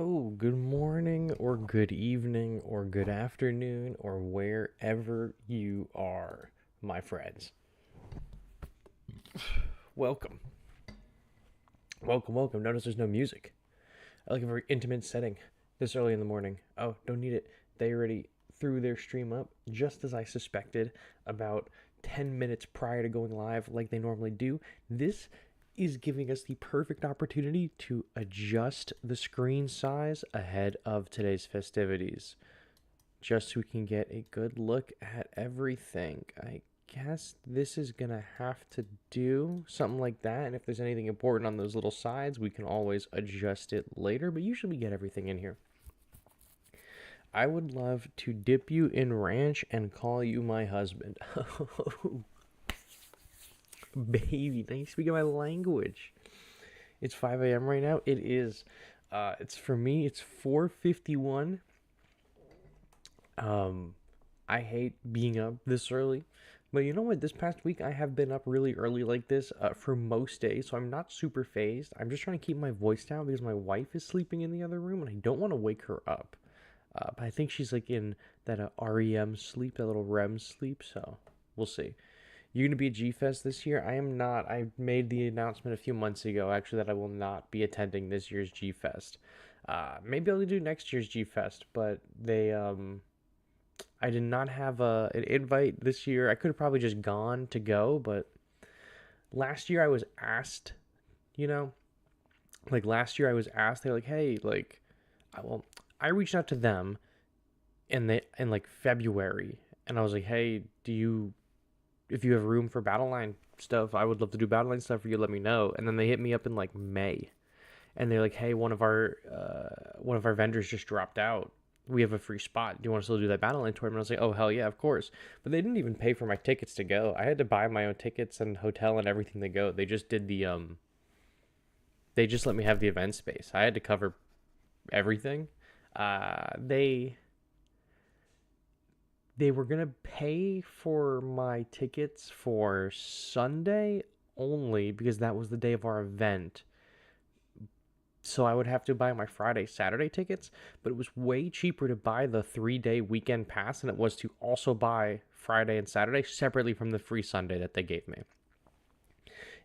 Oh, good morning, or good evening, or good afternoon, or wherever you are, my friends. Welcome. Welcome, welcome. Notice there's no music. I like a very intimate setting this early in the morning. Oh, don't need it. They already threw their stream up, just as I suspected, about 10 minutes prior to going live, like they normally do. This is giving us the perfect opportunity to adjust the screen size ahead of today's festivities, just so we can get a good look at everything. I guess this is gonna have to do something like that, and if there's anything important on those little sides, we can always adjust it later, but usually we get everything in here. I would love to dip you in ranch and call you my husband. Baby, nice speaking my language. It's 5 a.m. right now. It is. It's for me. It's 4:51. I hate being up this early, but you know what? This past week I have been up really early like this for most days, so I'm not super phased. I'm just trying to keep my voice down because my wife is sleeping in the other room, and I don't want to wake her up. But I think she's like in that REM sleep, that little REM sleep. So we'll see. You're going to be at G Fest this year? I am not. I made the announcement a few months ago, actually, that I will not be attending this year's G Fest. Maybe I'll do next year's G Fest, but I did not have an invite this year. I could have probably just gone to go, but last year I was asked, you know, like last year I was asked, they're like, hey, like, well, I reached out to them in like February, and I was like, hey, if you have room for Battle Line stuff, I would love to do Battle Line stuff for you. Let me know. And then they hit me up in like May, and they're like, "Hey, one of our vendors just dropped out. We have a free spot. Do you want to still do that Battle Line tournament?" I was like, "Oh hell yeah, of course!" But they didn't even pay for my tickets to go. I had to buy my own tickets and hotel and everything to go. They just did the. They just let me have the event space. I had to cover everything. They were gonna pay for my tickets for Sunday only because that was the day of our event. So I would have to buy my Friday, Saturday tickets, but it was way cheaper to buy the 3-day weekend pass than it was to also buy Friday and Saturday separately from the free Sunday that they gave me.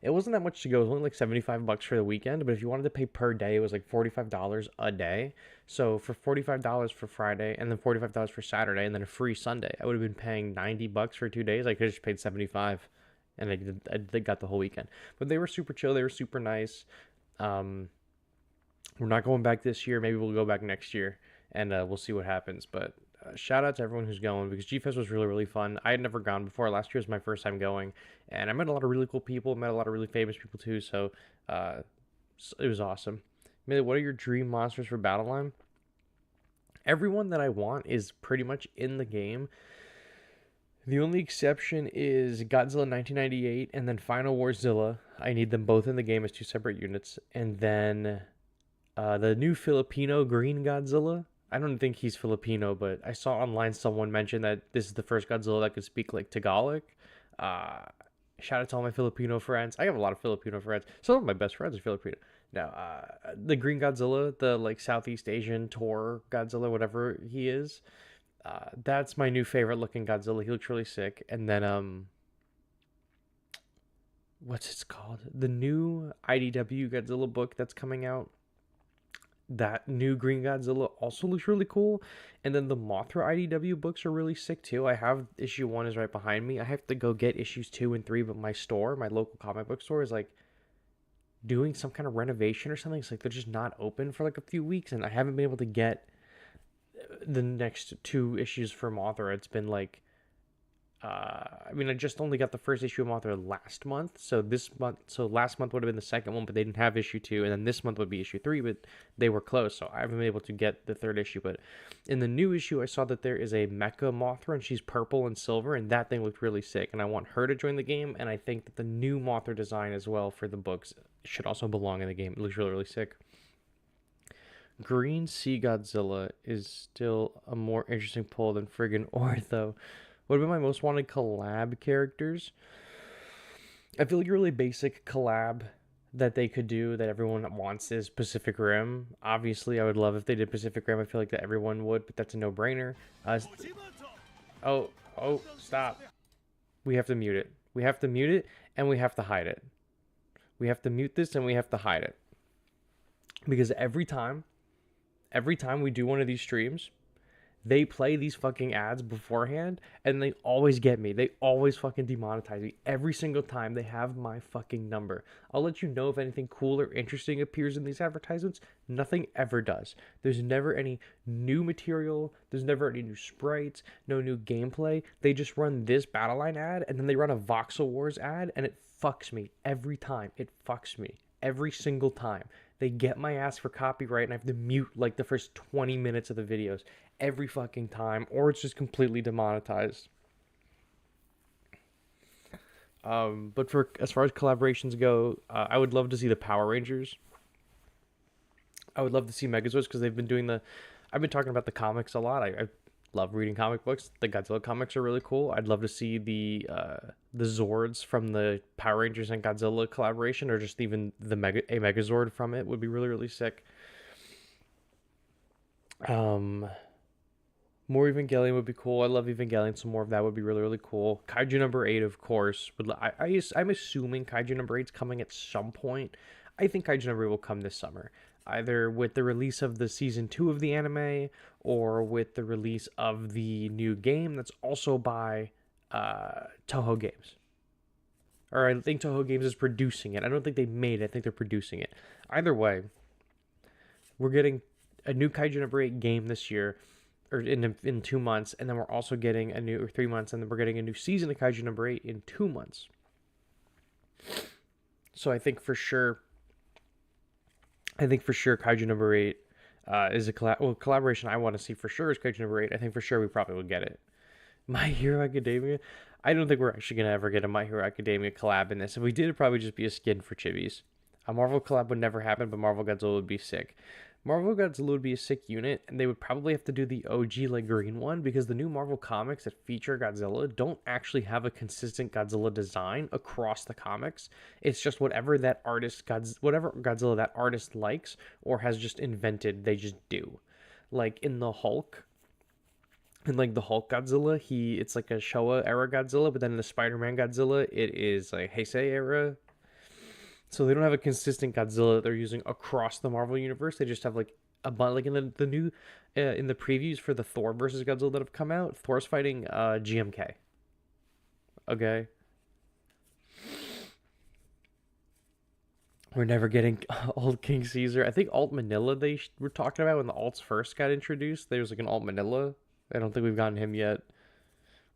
It wasn't that much to go. It was only like $75 for the weekend, but if you wanted to pay per day, it was like $45 a day. So for $45 for Friday and then $45 for Saturday and then a free Sunday, I would have been paying $90 for 2 days. I could have just paid 75, and I got the whole weekend. But they were super chill. They were super nice. Um, we're not going back this year. Maybe we'll go back next year, and we'll see what happens. But shout out to everyone who's going because G Fest was really, really fun. I had never gone before. Last year was my first time going, and I met a lot of really cool people, met a lot of really famous people too. So uh, it was awesome. Millie, what are your dream monsters for Battle Line? Everyone that I want is pretty much in the game. The only exception is Godzilla 1998 and then Final Warzilla. I need them both in the game as two separate units. And then the new Filipino Green Godzilla. I don't think he's Filipino, but I saw online someone mention that this is the first Godzilla that could speak like Tagalog. Uh, Shout out to all my Filipino friends. I have a lot of Filipino friends. Some of my best friends are Filipino. Now, the Green Godzilla, the like Southeast Asian tour Godzilla, whatever he is, that's my new favorite looking Godzilla. He looks really sick. And then what's it called? The new IDW Godzilla book that's coming out, that new Green Godzilla also looks really cool. And then the Mothra IDW books are really sick too. I have issue 1 is right behind me. I have to go get issues 2 and 3, but my store, my local comic book store, is like doing some kind of renovation or something. It's like they're just not open for like a few weeks, and I haven't been able to get the next 2 issues for Mothra. It's been like I mean, I just only got the first issue of Mothra last month. So last month would have been the second one, but they didn't have issue 2, and then this month would be issue 3, but they were closed, so I haven't been able to get the third issue. But in the new issue, I saw that there is a Mecha Mothra, and she's purple and silver, and that thing looked really sick, and I want her to join the game, and I think that the new Mothra design as well for the books should also belong in the game. It looks really, really sick. Green Sea Godzilla is still a more interesting pull than friggin' Ortho. What about my most wanted collab characters? I feel like a really basic collab that they could do that everyone wants is Pacific Rim. Obviously, I would love if they did Pacific Rim. I feel like that everyone would, but that's a no-brainer. Oh, stop. We have to mute it. We have to mute it, and we have to hide it. We have to mute this, and we have to hide it. Because every time we do one of these streams, they play these fucking ads beforehand, and they always get me. They always fucking demonetize me. Every single time they have my fucking number. I'll let you know if anything cool or interesting appears in these advertisements. Nothing ever does. There's never any new material. There's never any new sprites. No new gameplay. They just run this Battle Line ad, and then they run a Voxel Wars ad, and it fucks me every time. It fucks me every single time. They get my ass for copyright, and I have to mute like the first 20 minutes of the videos every fucking time, or it's just completely demonetized. But for as far as collaborations go, I would love to see the Power Rangers. I would love to see Megazords because they've been doing I've been talking about the comics a lot. I love reading comic books. The Godzilla comics are really cool. I'd love to see the Zords from the Power Rangers and Godzilla collaboration, or just even a Megazord from it would be really, really sick. More Evangelion would be cool. I love Evangelion, so more of that would be really, really cool. Kaiju number 8, of course. I'm assuming Kaiju number 8's coming at some point. I think Kaiju number 8 will come this summer, either with the release of the season 2 of the anime, or with the release of the new game that's also by Toho Games. Or I think Toho Games is producing it. I don't think they made it. I think they're producing it. Either way, we're getting a new Kaiju number 8 game this year, or in 2 months, and then we're also getting a new, or 3 months, and then we're getting a new season of Kaiju number 8 in 2 months. So I think for sure Kaiju number 8 is a collaboration I want to see for sure is Kaiju number 8. I think for sure we probably will get it. My Hero Academia, I don't think we're actually going to ever get a My Hero Academia collab in this. If we did, it'd probably just be a skin for Chibis. A Marvel collab would never happen, but Marvel Godzilla would be sick. Marvel Godzilla would be a sick unit, and they would probably have to do the OG like green one, because the new Marvel comics that feature Godzilla don't actually have a consistent Godzilla design across the comics. It's just whatever Godzilla that artist likes or has just invented, they just do. Like in the Hulk Godzilla, it's like a Showa era Godzilla, but then in the Spider-Man Godzilla, it is like Heisei era. So they don't have a consistent Godzilla that they're using across the Marvel universe. They just have like like in the new in the previews for the Thor versus Godzilla that have come out. Thor's fighting GMK. Okay. We're never getting Alt King Caesar. I think Alt Manila they were talking about when the alts first got introduced. There was like an Alt Manila. I don't think we've gotten him yet.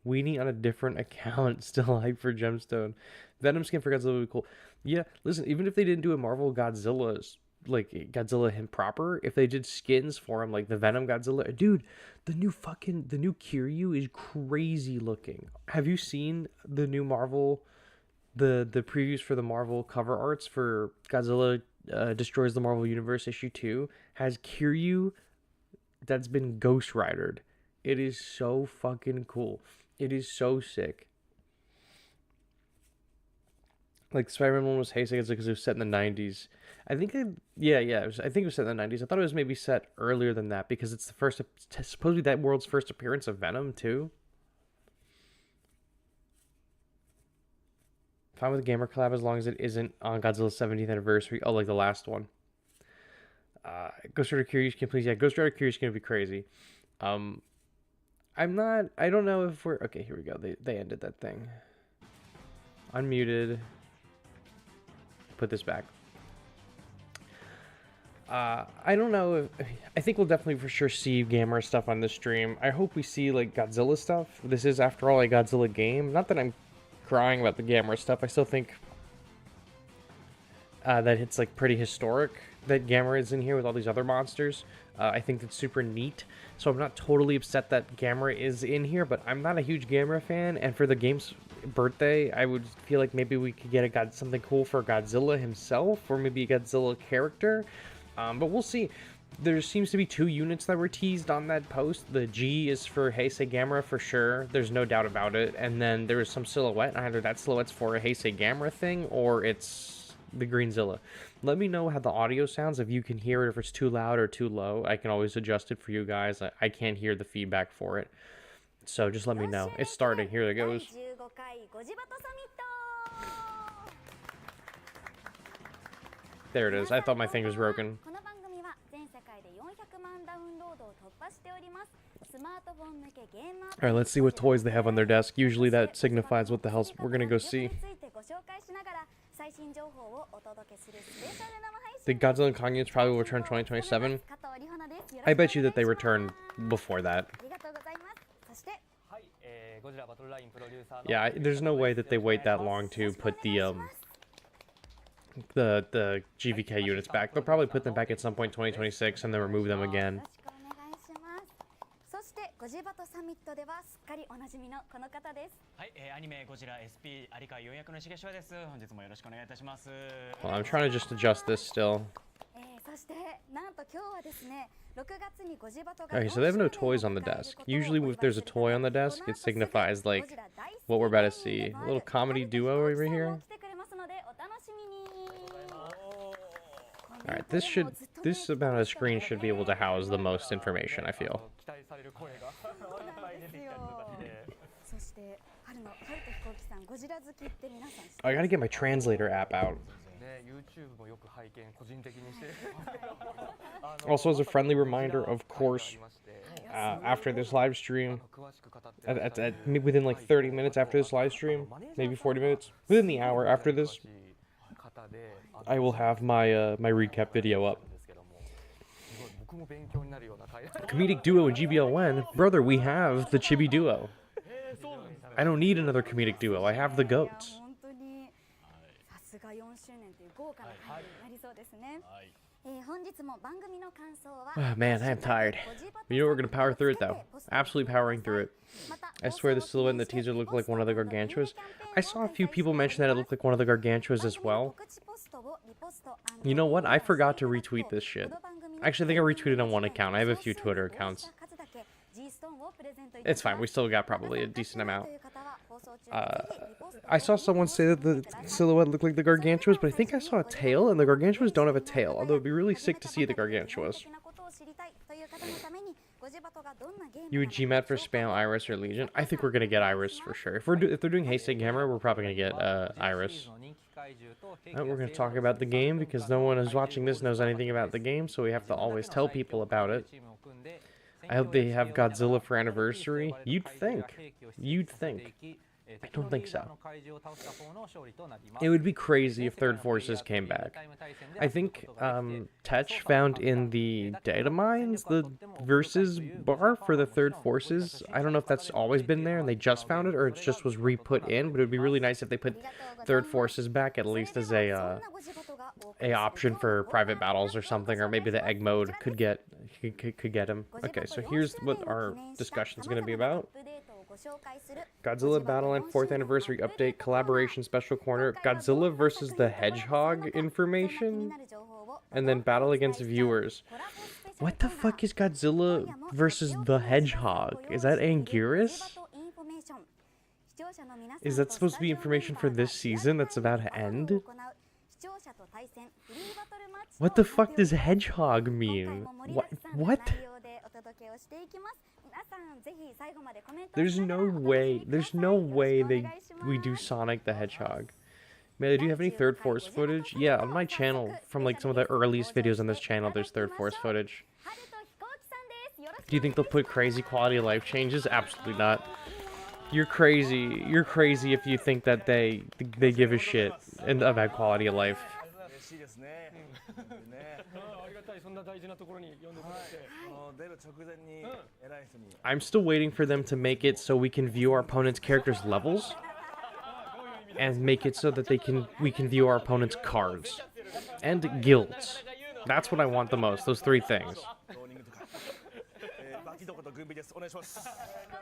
Weenie on a different account, still hype for Gemstone. Venom skin for Godzilla would be cool. Yeah, listen, even if they didn't do a Marvel Godzilla's, like Godzilla him proper, if they did skins for him, like the Venom Godzilla, dude, the new Kiryu is crazy looking. Have you seen the new Marvel, the previews for the Marvel cover arts for Godzilla Destroys the Marvel Universe issue 2? Has Kiryu that's been Ghost Ridered. It is so fucking cool. It is so sick. Like Spider-Man 1 was Heisei because it was set in the 90s. I think I think it was set in the 90s. I thought it was maybe set earlier than that because it's supposedly that world's first appearance of Venom too. Fine with the Gamera collab as long as it isn't on Godzilla's 70th anniversary. Oh, like the last one. Ghost Rider Curious can please. Yeah, Ghost Rider Curious is gonna be crazy. I don't know if we're okay. Here we go. They ended that thing. Unmuted. Put this back. I don't know if I think we'll definitely for sure see Gamera stuff on this stream. I hope we see like Godzilla stuff. This is after all a Godzilla game. Not that I'm crying about the Gamera stuff. I still think that it's like pretty historic that Gamera is in here with all these other monsters. I think that's super neat. So I'm not totally upset that Gamera is in here, but I'm not a huge Gamera fan. And for the game's birthday, I would feel like maybe we could get something cool for Godzilla himself, or maybe a Godzilla character. But we'll see. There seems to be 2 units that were teased on that post. The G is for Heisei Gamera for sure. There's no doubt about it. And then there is some silhouette. Either that silhouette's for a Heisei Gamera thing, or it's the Greenzilla. Let me know how the audio sounds, if you can hear it, if it's too loud or too low. I can always adjust it for you guys. I can't hear the feedback for it. So just let me know. It's starting. Here it goes. There it is. I thought my thing was broken. Alright, let's see what toys they have on their desk. Usually that signifies what the hell we're gonna go see. The Godzilla and Kong units probably will return 2027. I bet you that they return before that. Yeah, there's no way that they wait that long to put the GVK units back. They'll probably put them back at some point in 2026 and then remove them again. Well, I'm trying to just adjust this still. Okay, so they have no toys on the desk. Usually if there's a toy on the desk, it signifies like what we're about to see. A little comedy duo over here. Alright, this amount of screen should be able to house the most information, I feel. I gotta get my translator app out. Also, as a friendly reminder, of course, after this live stream, within like 30 minutes after this live stream, maybe 40 minutes, within the hour after this, I will have my my recap video up. Comedic duo in GBLN, brother, we have the Chibi duo. I don't need another comedic duo. I have the goats. Oh, man, I am tired. You know we're gonna power through it though. Absolutely powering through it. I swear the silhouette in the teaser looked like one of the Gargantuas. I saw a few people mention that it looked like one of the Gargantuas as well. You know what? I forgot to retweet this shit. Actually, I think I retweeted on one account. I have a few Twitter accounts. It's fine. We still got probably a decent amount. I saw someone say that the silhouette looked like the Gargantuas, but I think I saw a tail, and the Gargantuas don't have a tail. Although it'd be really sick to see the Gargantuas. You would GMAT for Spam, Iris, or Legion? I think we're gonna get Iris for sure. If they're doing Heisei Gamera, we're probably gonna get Iris. We're gonna talk about the game because no one who's watching this knows anything about the game, so we have to always tell people about it. I hope they have Godzilla for anniversary. You'd think. You'd think. I don't think so. It would be crazy if Third Forces came back. I think Tech found in the data mines the versus bar for the Third Forces. I don't know if that's always been there and they just found it or it just was re-put in, but it would be really nice if they put Third Forces back at least as a option for private battles or something, or maybe the egg mode could get him. Okay, so here's what our discussion is going to be about. Godzilla Battle Line 4th Anniversary Update, Collaboration Special Corner, Godzilla versus the Hedgehog information, and then Battle Against Viewers. What the fuck is Godzilla versus the Hedgehog? Is that Anguirus? Is that supposed to be information for this season that's about to end? What the fuck does Hedgehog mean? What? There's no way we do Sonic the Hedgehog. Man, do you have any Third Force footage? Yeah, on my channel, from like some of the earliest videos on this channel, there's Third Force footage. Do you think they'll put crazy quality of life changes? Absolutely not. You're crazy. You're crazy if you think that they give a shit about quality of life. I'm still waiting for them to make it so we can view our opponent's characters' levels and make it so that we can view our opponent's cards and guilds. That's what I want the most, those three things.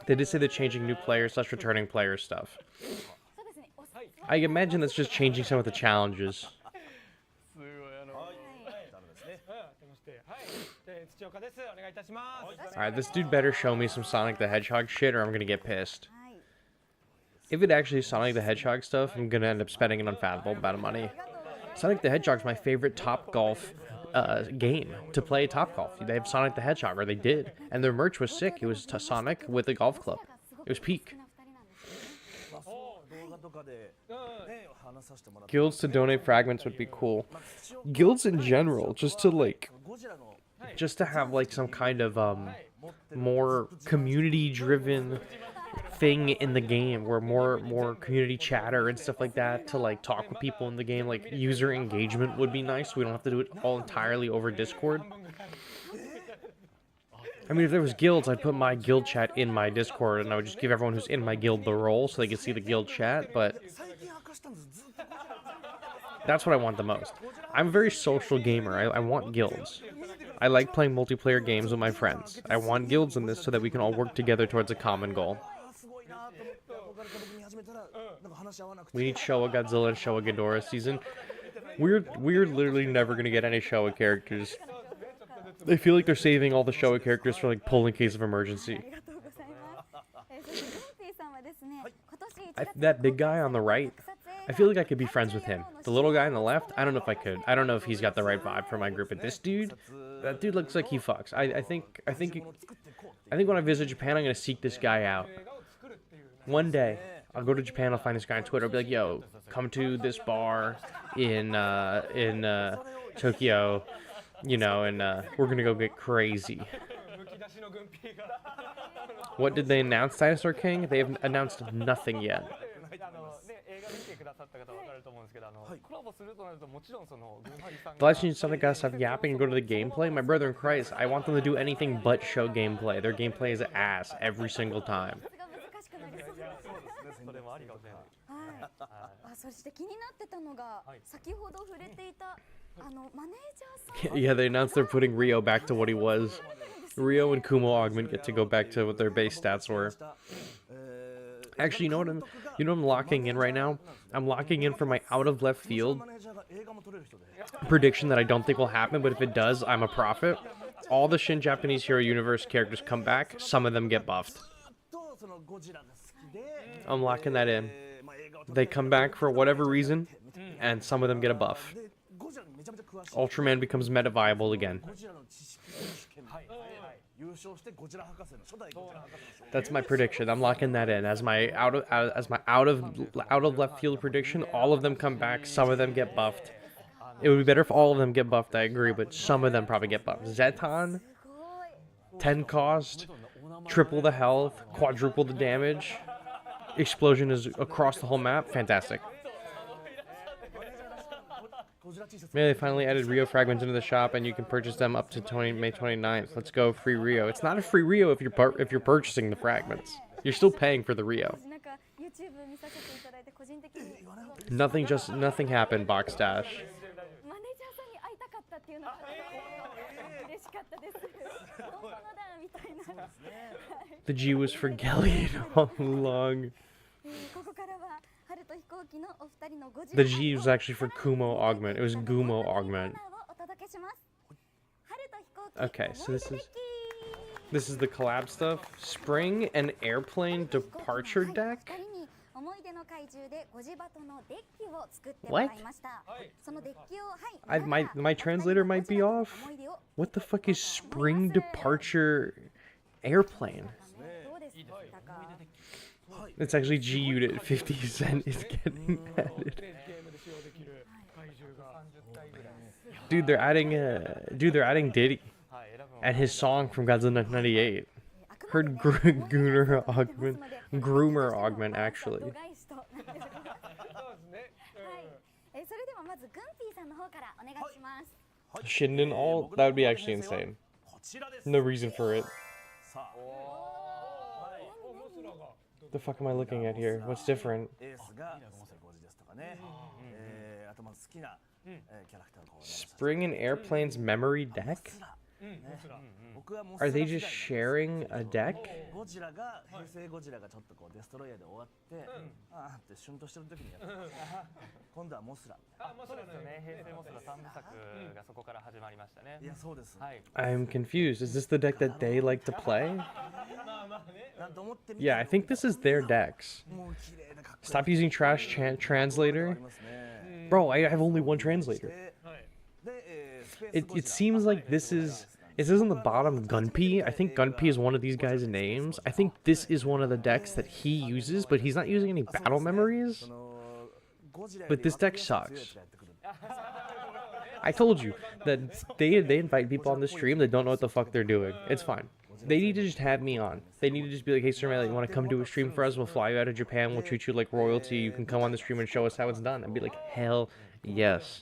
They did say they're changing new players / returning player stuff. I imagine that's just changing some of the challenges. Alright, this dude better show me some Sonic the Hedgehog shit or I'm gonna get pissed. If it actually is Sonic the Hedgehog stuff, I'm gonna end up spending an unfathomable amount of money. Sonic the Hedgehog's my favorite Top Golf game to play Top Golf. They have Sonic the Hedgehog, or they did, and their merch was sick. It was Sonic with a golf club. It was peak. Guilds to donate fragments would be cool. Guilds in general, just to have like some kind of more community-driven thing in the game, where more community chatter and stuff like that, to like talk with people in the game. Like user engagement would be nice. We don't have to do it all entirely over Discord. I mean, if there was guilds, I'd put my guild chat in my Discord, and I would just give everyone who's in my guild the role so they could see the guild chat, but that's what I want the most. I'm a very social gamer. I want guilds. I like playing multiplayer games with my friends. I want guilds in this so that we can all work together towards a common goal. We need Showa Godzilla and Showa Ghidorah season. We're literally never gonna get any Showa characters. I feel like they're saving all the Showa characters for like pull in case of emergency. That big guy on the right, I feel like I could be friends with him. The little guy on the left, I don't know if I could. I don't know if he's got the right vibe for my group. But this dude, that dude looks like he fucks. I think when I visit Japan, I'm gonna seek this guy out. One day, I'll go to Japan. I'll find this guy on Twitter. I'll be like, "Yo, come to this bar in Tokyo, you know, and we're gonna go get crazy." What did they announce, Dinosaur King? They have announced nothing yet. The last thing Sonic gotta stop yapping and go to the gameplay. My brother in Christ, I want them to do anything but show gameplay. Their gameplay is ass every single time. Yeah, they announced they're putting Rio back to what he was. Rio and Kumo Augment get to go back to what their base stats were. Actually, you know what I'm locking in right now? I'm locking in for my out of left field prediction that I don't think will happen, but if it does, I'm a prophet. All the Shin Japanese Hero Universe characters come back, some of them get buffed. I'm locking that in. They come back for whatever reason, and some of them get a buff. Ultraman becomes meta viable again. That's my prediction. I'm locking that in as my out of left field prediction. All of them come back. Some of them get buffed. It would be better if all of them get buffed. I agree, but some of them probably get buffed. Zeton, 10 cost, triple the health, quadruple the damage. Explosion is across the whole map. Fantastic. Maybe they finally added Rio fragments into the shop, and you can purchase them up to May 29th. Let's go, free Rio. It's not a free Rio if you're purchasing the fragments. You're still paying for the Rio. Nothing happened, Box Dash. The G was for Gellion all along. The G was actually for Kumo Augment. It was Gumo Augment. Okay, so this is the collab stuff. Spring and airplane departure deck? What? My translator might be off. What the fuck is spring departure airplane? It's actually G Unit 50 Cent is getting added. Dude, they're adding Diddy and his song from Godzilla 98. Heard Groomer Augment actually. Shinden all? That would be actually insane. No reason for it. What the fuck am I looking at here? What's different? Spring and Airplane's memory deck? Are they just sharing a deck? I'm confused. Is this the deck that they like to play? Yeah, I think this is their decks. Stop using trash translator. Bro, I have only one translator. It seems like this is... It says on the bottom Gunpei. I think Gunpei is one of these guys' names. I think this is one of the decks that he uses, but he's not using any battle memories. But this deck sucks. I told you that they invite people on the stream that don't know what the fuck they're doing. It's fine. They need to just have me on. They need to just be like, hey, Surmela, you want to come do a stream for us? We'll fly you out of Japan. We'll treat you like royalty. You can come on the stream and show us how it's done. I'd be like, hell yes.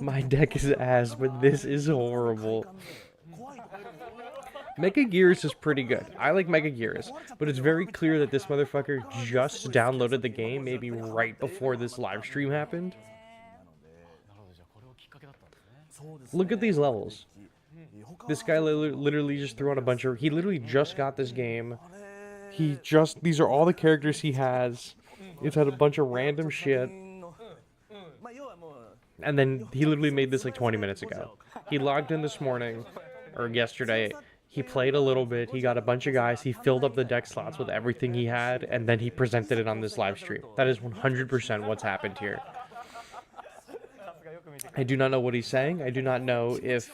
My deck is ass, but this is horrible. Mega Gears is pretty good. I like Mega Gears, but it's very clear that this motherfucker just downloaded the game maybe right before this live stream happened. Look at these levels. This guy literally just threw on a bunch of... He literally just got this game. These are all the characters he has. It's had a bunch of random shit. And then he literally made this like 20 minutes ago. He logged in this morning, or yesterday. He played a little bit. He got a bunch of guys. He filled up the deck slots with everything he had, and then he presented it on this live stream. That is 100% what's happened here. I do not know what he's saying. I do not know if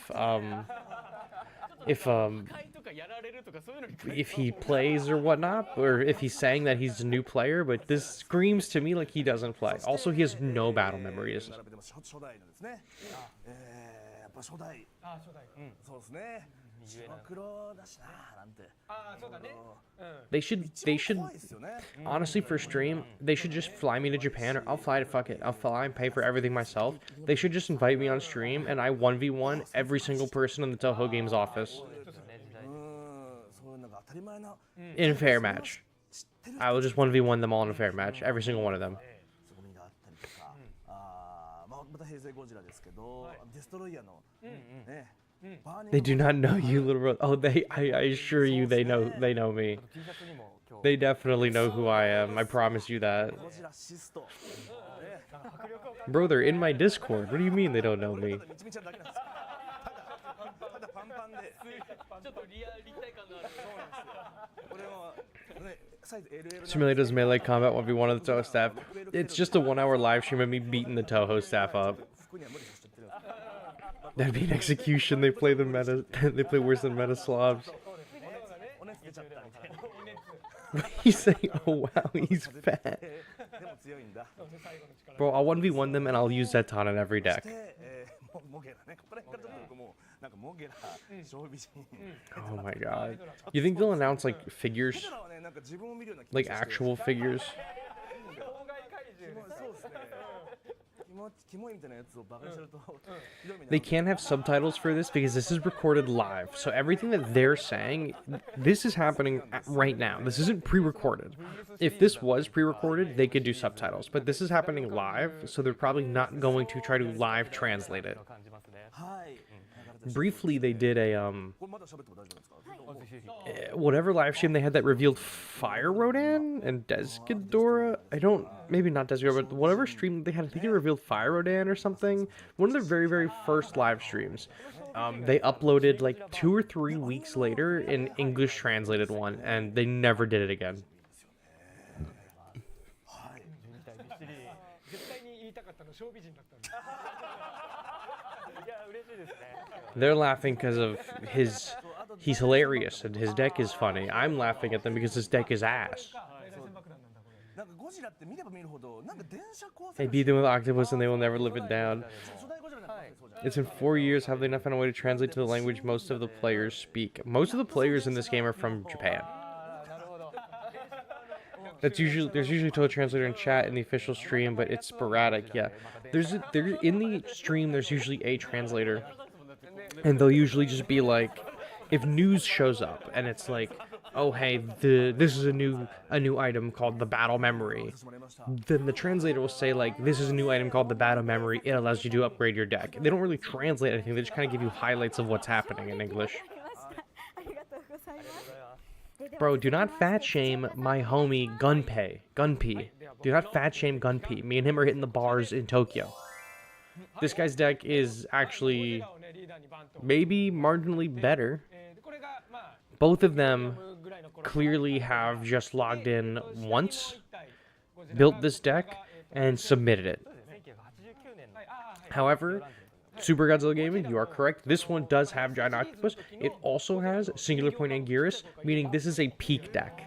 he plays or whatnot, or if he's saying that he's a new player, but this screams to me like he doesn't play. Also, he has no battle memories. They should honestly, for stream, they should just fly me to Japan, or I'll fly to fuck it. I'll fly and pay for everything myself. They should just invite me on stream and I 1v1 every single person in the Toho Games office. In a fair match. I will just 1v1 them all in a fair match. Every single one of them. They do not know you, little bro. Oh, I assure you they know me. They definitely know who I am. I promise you that. Bro, they're in my Discord. What do you mean they don't know me? Surmela does melee combat 1v1 of the Toho staff. It's just a 1-hour live stream of me beating the Toho staff up. That'd be an execution. They play the meta. They play worse than meta slobs. He's saying, "Oh wow, he's fat." Bro, I'll 1v1 them and I'll use Zeton in every deck. Oh my god. You think they'll announce like figures? Like actual figures? They can't have subtitles for this because this is recorded live. So everything that they're saying, this is happening right now. This isn't pre-recorded. If this was pre-recorded, they could do subtitles. But this is happening live, so they're probably not going to try to live translate it. Briefly, they did a whatever live stream they had that revealed Fire Rodan and Desghidorah. Maybe not Desghidorah, but whatever stream they had, I think it revealed Fire Rodan or something. One of their very, very first live streams. They uploaded like 2 or 3 weeks later an English translated one, and they never did it again. They're laughing because of he's hilarious and his deck is funny. I'm laughing at them because his deck is ass. They beat them with Octopus and they will never live it down. It's in 4 years. Have they not found a way to translate to the language most of the players speak? Most of the players in this game are from Japan. There's usually a translator in chat in the official stream, but it's sporadic. Yeah, in the stream. There's usually a translator, and they'll usually just be like, if news shows up and it's like, oh hey, this is a new item called the Battle Memory, then the translator will say like, this is a new item called the Battle Memory. It allows you to upgrade your deck. They don't really translate anything. They just kind of give you highlights of what's happening in English. Bro, do not fat shame my homie Gunpei. Do not fat shame Gunpei. Me and him are hitting the bars in Tokyo. This guy's deck is actually maybe marginally better. Both of them clearly have just logged in once built this deck and submitted it. However, Super Godzilla Gaming, you are correct. This one does have Giant Octopus. It also has Singular Point Anguirus, meaning this is a peak deck.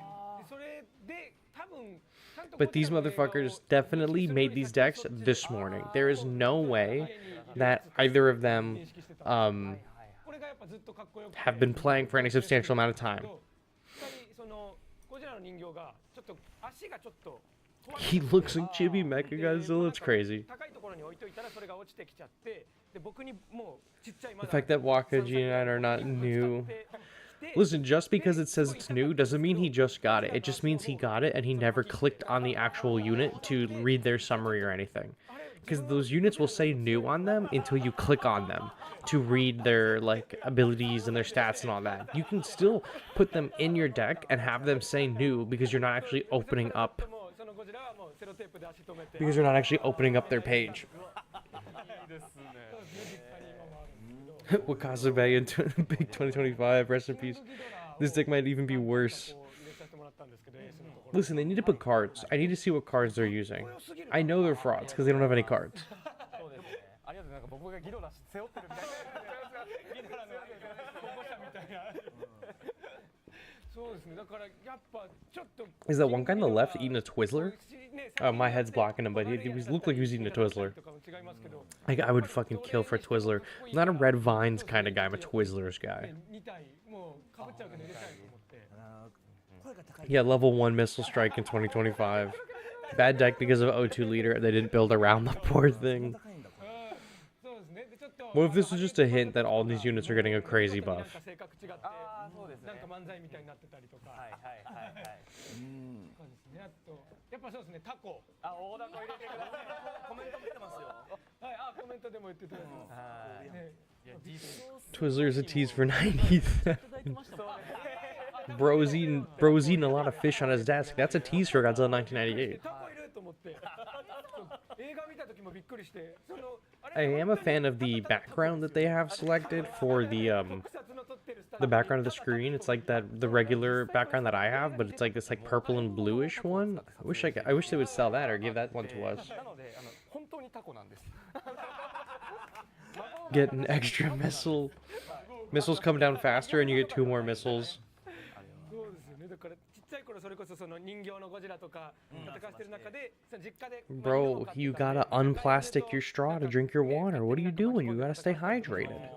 But these motherfuckers definitely made these decks this morning. There is no way that either of them have been playing for any substantial amount of time. He looks like Chibi Mecha Godzilla. It's crazy. The fact that Waka G9 are not new. Listen, just because it says it's new doesn't mean he just got it. It just means he got it and he never clicked on the actual unit to read their summary or anything. Because those units will say new on them until you click on them to read their like abilities and their stats and all that. You can still put them in your deck and have them say new because you're not actually opening up their page. Wakasa Bay in Big 2025, rest in peace. This deck might even be worse. Listen, they need to put cards. I need to see what cards they're using. I know they're frauds because they don't have any cards. Is that one guy on the left eating a Twizzler? My head's blocking him, but he looked like he was eating a Twizzler. I would fucking kill for a Twizzler. I'm not a Red Vines kind of guy, I'm a Twizzlers guy. Yeah, level 1 missile strike in 2025. Bad deck because of O2 leader. They didn't build around the poor thing. What if this was just a hint that all these units are getting a crazy buff? Twizzler's a tease for 90th. Bro's eating a lot of fish on his desk. That's a tease for Godzilla 1998. I am a fan of the background that they have selected for the background of the screen. It's like the regular background that I have, but it's like this like purple and bluish one. I wish they would sell that or give that one to us. Get an extra missile. Missiles come down faster and you get 2 more missiles. Bro, you gotta unplastic your straw to drink your water. What are you doing? You gotta stay hydrated.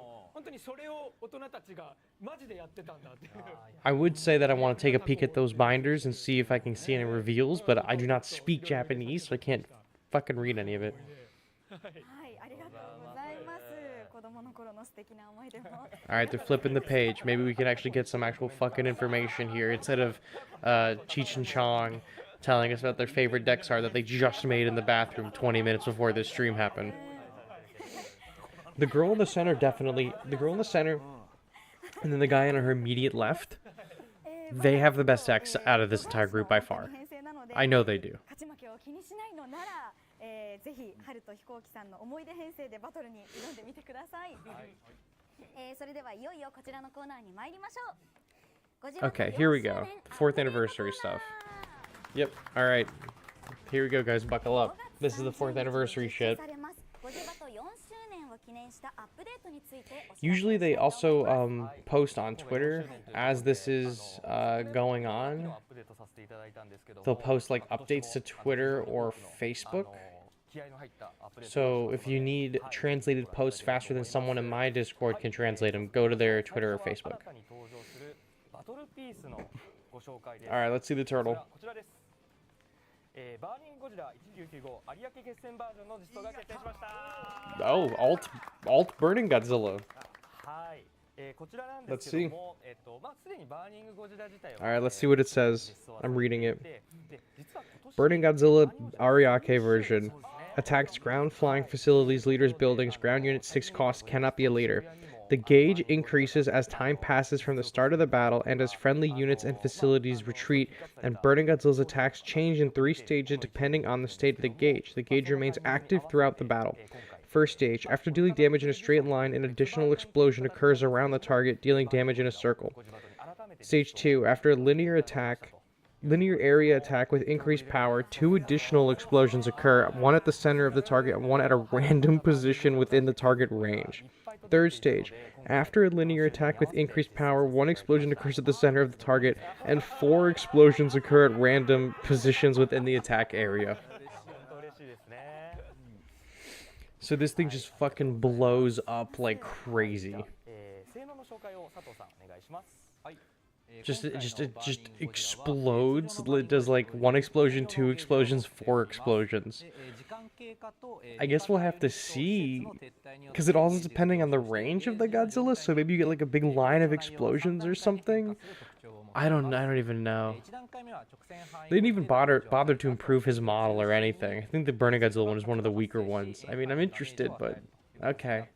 I would say that I want to take a peek at those binders and see if I can see any reveals, but I do not speak Japanese, so I can't fucking read any of it. Alright, they're flipping the page. Maybe we can actually get some actual fucking information here instead of Cheech and Chong telling us about their favorite decks are that they just made in the bathroom 20 minutes before this stream happened. The girl in the center definitely... The girl in the center and then the guy on her immediate left, they have the best decks out of this entire group by far. I know they do. Okay, here we go. 4th anniversary stuff. Yep, alright. Here we go, guys. Buckle up. This is the 4th anniversary shit. Usually they also post on Twitter as this is going on. They'll post like updates to Twitter or Facebook. So if you need translated posts faster than someone in my Discord can translate them, go to their Twitter or Facebook. Alright, let's see the turtle. Oh, alt burning Godzilla. Let's see. Alright, let's see what it says. I'm reading it. Burning Godzilla Ariake version. Attacks ground flying facilities, leaders, buildings. Ground unit 6 cost cannot be a leader. The gauge increases as time passes from the start of the battle and as friendly units and facilities retreat, and Burning Godzilla's attacks change in 3 stages depending on the state of the gauge. The gauge remains active throughout the battle. First stage, after dealing damage in a straight line, an additional explosion occurs around the target, dealing damage in a circle. Stage 2, after a linear attack, linear area attack with increased power. 2 additional explosions occur, one at the center of the target and one at a random position within the target range. Third stage. After a linear attack with increased power, 1 explosion occurs at the center of the target, and 4 explosions occur at random positions within the attack area. So this thing just fucking blows up like crazy. It just explodes. It does like 1 explosion, 2 explosions, 4 explosions. I guess we'll have to see, because it also is depending on the range of the Godzilla. So maybe you get like a big line of explosions or something. I don't even know. They didn't even bother to improve his model or anything. I think the Burning Godzilla one is one of the weaker ones. I mean, I'm interested, but okay.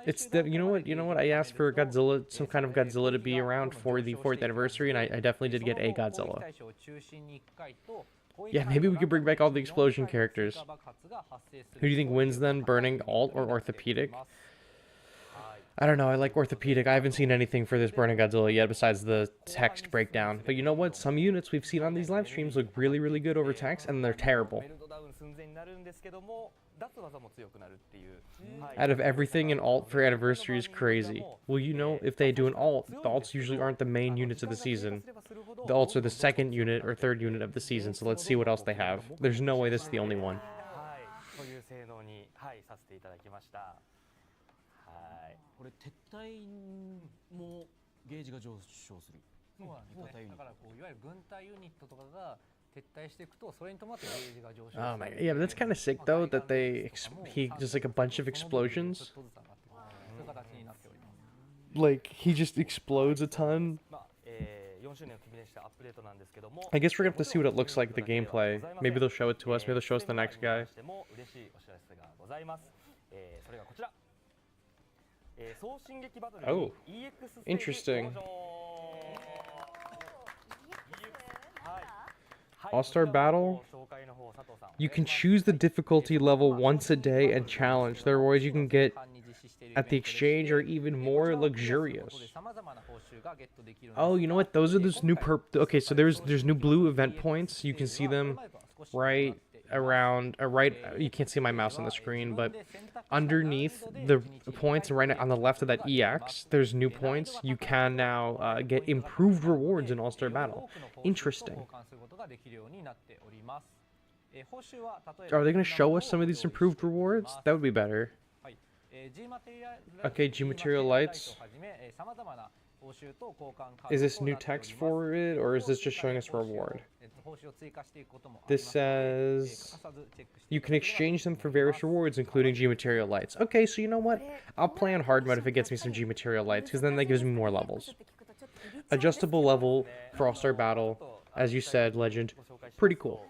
It's the you know what I asked for Godzilla, some kind of Godzilla to be around for the 4th anniversary, and I definitely did get a Godzilla. Yeah, maybe we could bring back all the explosion characters. Who do you think wins then, Burning, Alt, or Orthopedic? I don't know, I like Orthopedic. I haven't seen anything for this Burning Godzilla yet besides the text breakdown. But you know what? Some units we've seen on these live streams look really, really good over text, and they're terrible. Out of everything, an alt for anniversary is crazy. Well, you know, if they do an alt, the alts usually aren't the main units of the season. The alts are the 2nd unit or 3rd unit of the season, so let's see what else they have. There's no way this is the only one. Oh my god, yeah, but that's kind of sick though, that he just like a bunch of explosions. Like, he just explodes a ton. I guess we're gonna have to see what it looks like, the gameplay. Maybe they'll show it to us, maybe they'll show us the next guy. Oh, interesting. All-Star Battle? You can choose the difficulty level once a day and challenge. The rewards you can get at the exchange are even more luxurious. Oh, you know what? Those are those new okay, so there's new blue event points. You can see them right around, you can't see my mouse on the screen, but underneath the points and right on the left of that EX, there's new points. You can now get improved rewards in All-Star Battle. Interesting. Are they going to show us some of these improved rewards? That would be better. Okay, G Material Lights. Is this new text for it, or is this just showing us a reward? This says you can exchange them for various rewards, including G Material Lights. Okay, so you know what? I'll play on hard mode if it gets me some G Material Lights, because then that gives me more levels. Adjustable level for All-Star Battle, as you said, Legend. Pretty cool.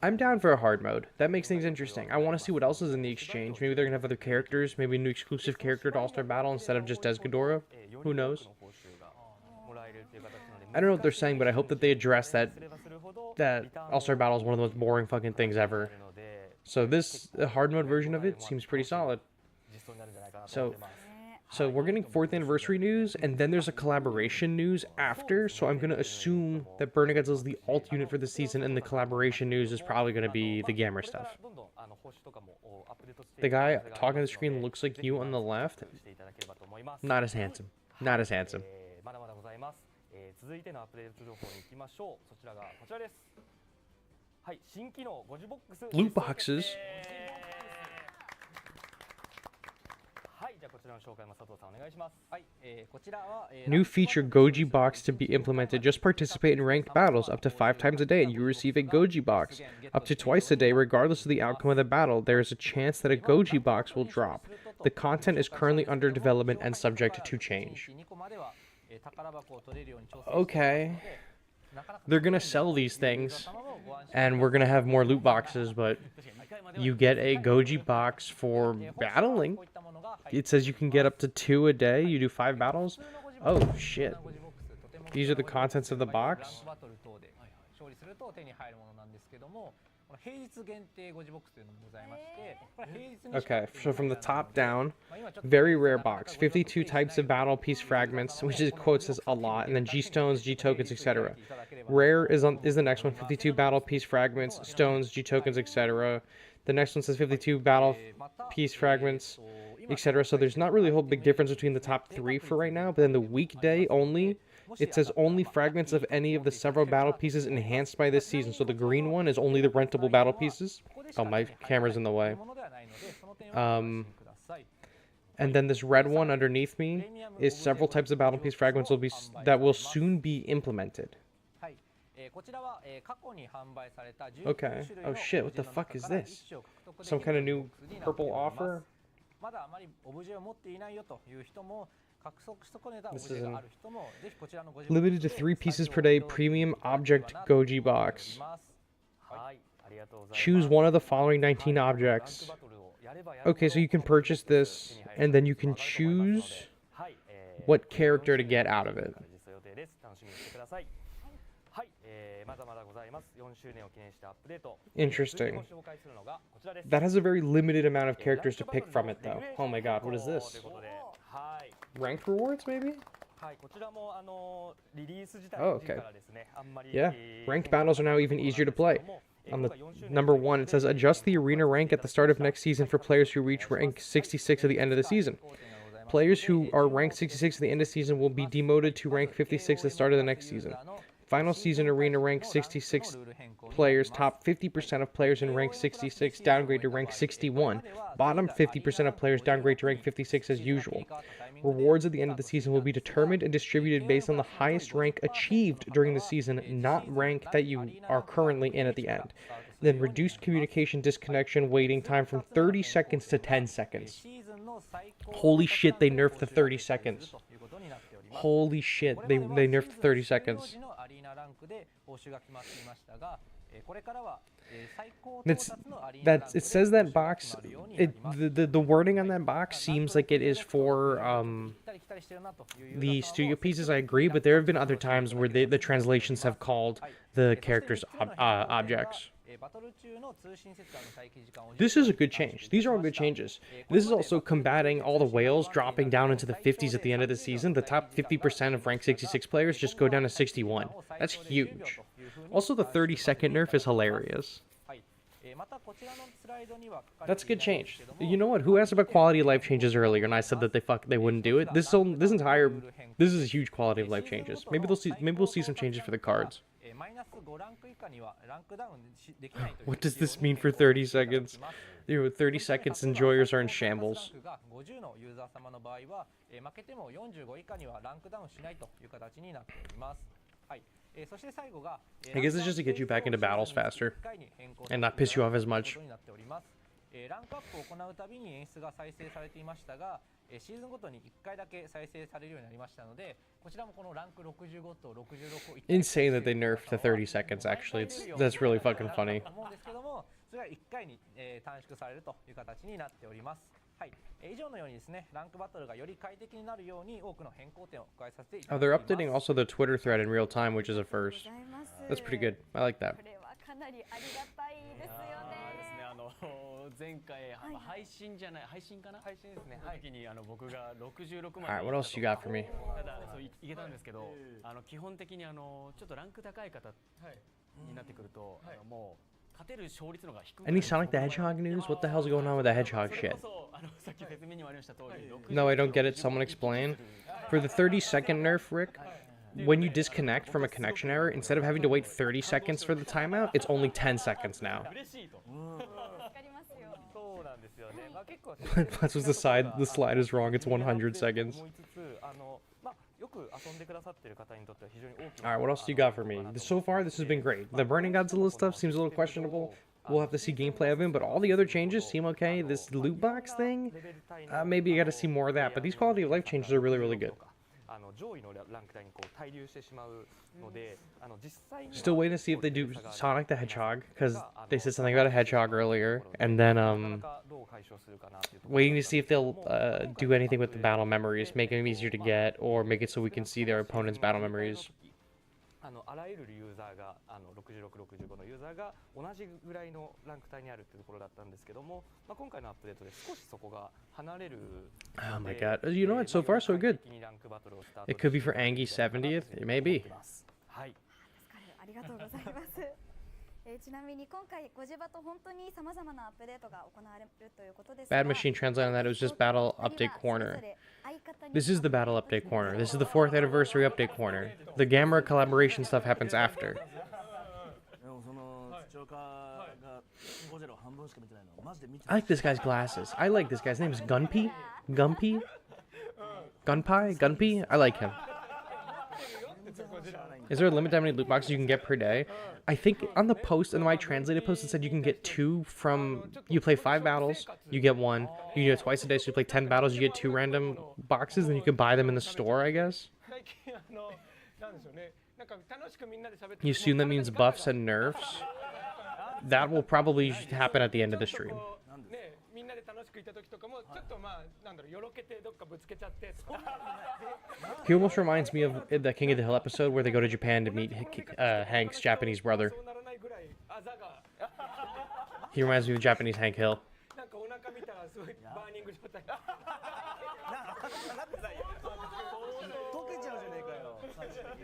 I'm down for a hard mode. That makes things interesting. I want to see what else is in the exchange. Maybe they're going to have other characters. Maybe a new exclusive character to All-Star Battle instead of just Ghidorah. Who knows? I don't know what they're saying, but I hope that they address that All-Star Battle is one of the most boring fucking things ever. So this hard mode version of it seems pretty solid. So we're getting 4th anniversary news, and then there's a collaboration news after, so I'm going to assume that Burning Godzilla is the alt unit for the season, and the collaboration news is probably going to be the Gamera stuff. The guy talking on the screen looks like you on the left. Not as handsome. Not as handsome. Loot boxes. New feature Goji box to be implemented. Just participate in ranked battles up to 5 times a day and you receive a Goji box. Up to twice a day, regardless of the outcome of the battle, there is a chance that a Goji box will drop. The content is currently under development and subject to change. Okay. They're gonna sell these things, and we're gonna have more loot boxes, but you get a Goji box for battling. It says you can get up to 2 a day. You do 5 battles. Oh, shit. These are the contents of the box. Okay, so from the top down, very rare box, 52 types of battle piece fragments, which is quotes as a lot, and then G stones, G tokens, etc. Rare is the next one, 52 battle piece fragments, stones, G tokens, etc. The next one says 52 battle piece fragments, etc. So there's not really a whole big difference between the top three for right now, but then the weekday only, it says only fragments of any of the several battle pieces enhanced by this season. So the green one is only the rentable battle pieces. Oh, my camera's in the way. And then this red one underneath me is several types of battle piece fragments that will soon be implemented. Okay. Oh shit, what the fuck is this? Some kind of new purple offer? This is limited to 3 pieces per day premium object Goji box. Choose one of the following 19 objects. Okay, so you can purchase this, and then you can choose what character to get out of it. Interesting. That has a very limited amount of characters to pick from it, though. Oh my god, what is this? Ranked rewards, maybe? Oh, okay. Yeah, ranked battles are now even easier to play. On the number 1, it says adjust the arena rank at the start of next season for players who reach rank 66 at the end of the season. Players who are ranked 66 at the end of the season will be demoted to rank 56 at the start of the next season. Final season arena rank 66 players, top 50% of players in rank 66 downgrade to rank 61. Bottom 50% of players downgrade to rank 56 as usual. Rewards at the end of the season will be determined and distributed based on the highest rank achieved during the season, not rank that you are currently in at the end. Then reduced communication disconnection waiting time from 30 seconds to 10 seconds. Holy shit, they nerfed the 30 seconds. Holy shit, they nerfed the 30 seconds. It says that box, the wording on that box seems like it is for the studio pieces. I agree, but there have been other times where the translations have called the characters objects. This is a good change. These are all good changes. This is also combating all the whales dropping down into the 50s at the end of the season. The top 50% of rank 66 players just go down to 61. That's huge. Also, the 30-second nerf is hilarious. That's a good change. You know what? Who asked about quality of life changes earlier, and I said that they wouldn't do it? This is a huge quality of life changes. Maybe we'll see some changes for the cards. What does this mean for 30 seconds? 30 seconds enjoyers are in shambles. I guess it's just to get you back into battles faster and not piss you off as much. Insane that they nerfed to 30 seconds, actually. That's really fucking funny. Oh, they're updating also the Twitter thread in real time, which is a first. That's pretty good. I like that. Alright, what else you got for me? Any Sonic the Hedgehog news? What the hell's going on with the Hedgehog shit? No, I don't get it. Someone explain. For the 30-second nerf, Rick, when you disconnect from a connection error, instead of having to wait 30 seconds for the timeout, it's only 10 seconds now. That's what the slide is wrong. It's 100 seconds. Alright, what else do you got for me? So far, this has been great. The Burning Godzilla stuff seems a little questionable. We'll have to see gameplay of him, but all the other changes seem okay. This loot box thing, maybe you gotta see more of that, but these quality of life changes are really, really good. Still waiting to see if they do Sonic the Hedgehog, because they said something about a hedgehog earlier, and then waiting to see if they'll do anything with the battle memories, make them easier to get, or make it so we can see their opponent's battle memories. あらゆるユーザーが6665のユーザーが同じぐらいのランク帯にあるっていうところだったんですけども、今回のアップデートで少しそこが離れる。 Oh my god. You know what? So far, so good. It could be for Angie's 70th. It may be. はい。ありがとうございます。ちなみに今回ゴジバと本当に様々なアップデートが行われるということですが、 Bad Machine translated on that. It was just Battle Update Corner. This is the Battle Update Corner. This is the 4th anniversary update corner. The Gamera collaboration stuff happens after. I like this guy's glasses. I like this guy's name is Gunpei? Gunpei? Gunpei? I like him. Is there a limit to how many loot boxes you can get per day? I think on the post, in my translated post, it said you can get 2 from... You play 5 battles, you get 1. You can do it twice a day, so you play 10 battles, you get 2 random boxes, and you can buy them in the store, I guess. You assume that means buffs and nerfs? That will probably happen at the end of the stream. He almost reminds me of the King of the Hill episode where they go to Japan to meet Hank's Japanese brother. He reminds me of Japanese Hank Hill.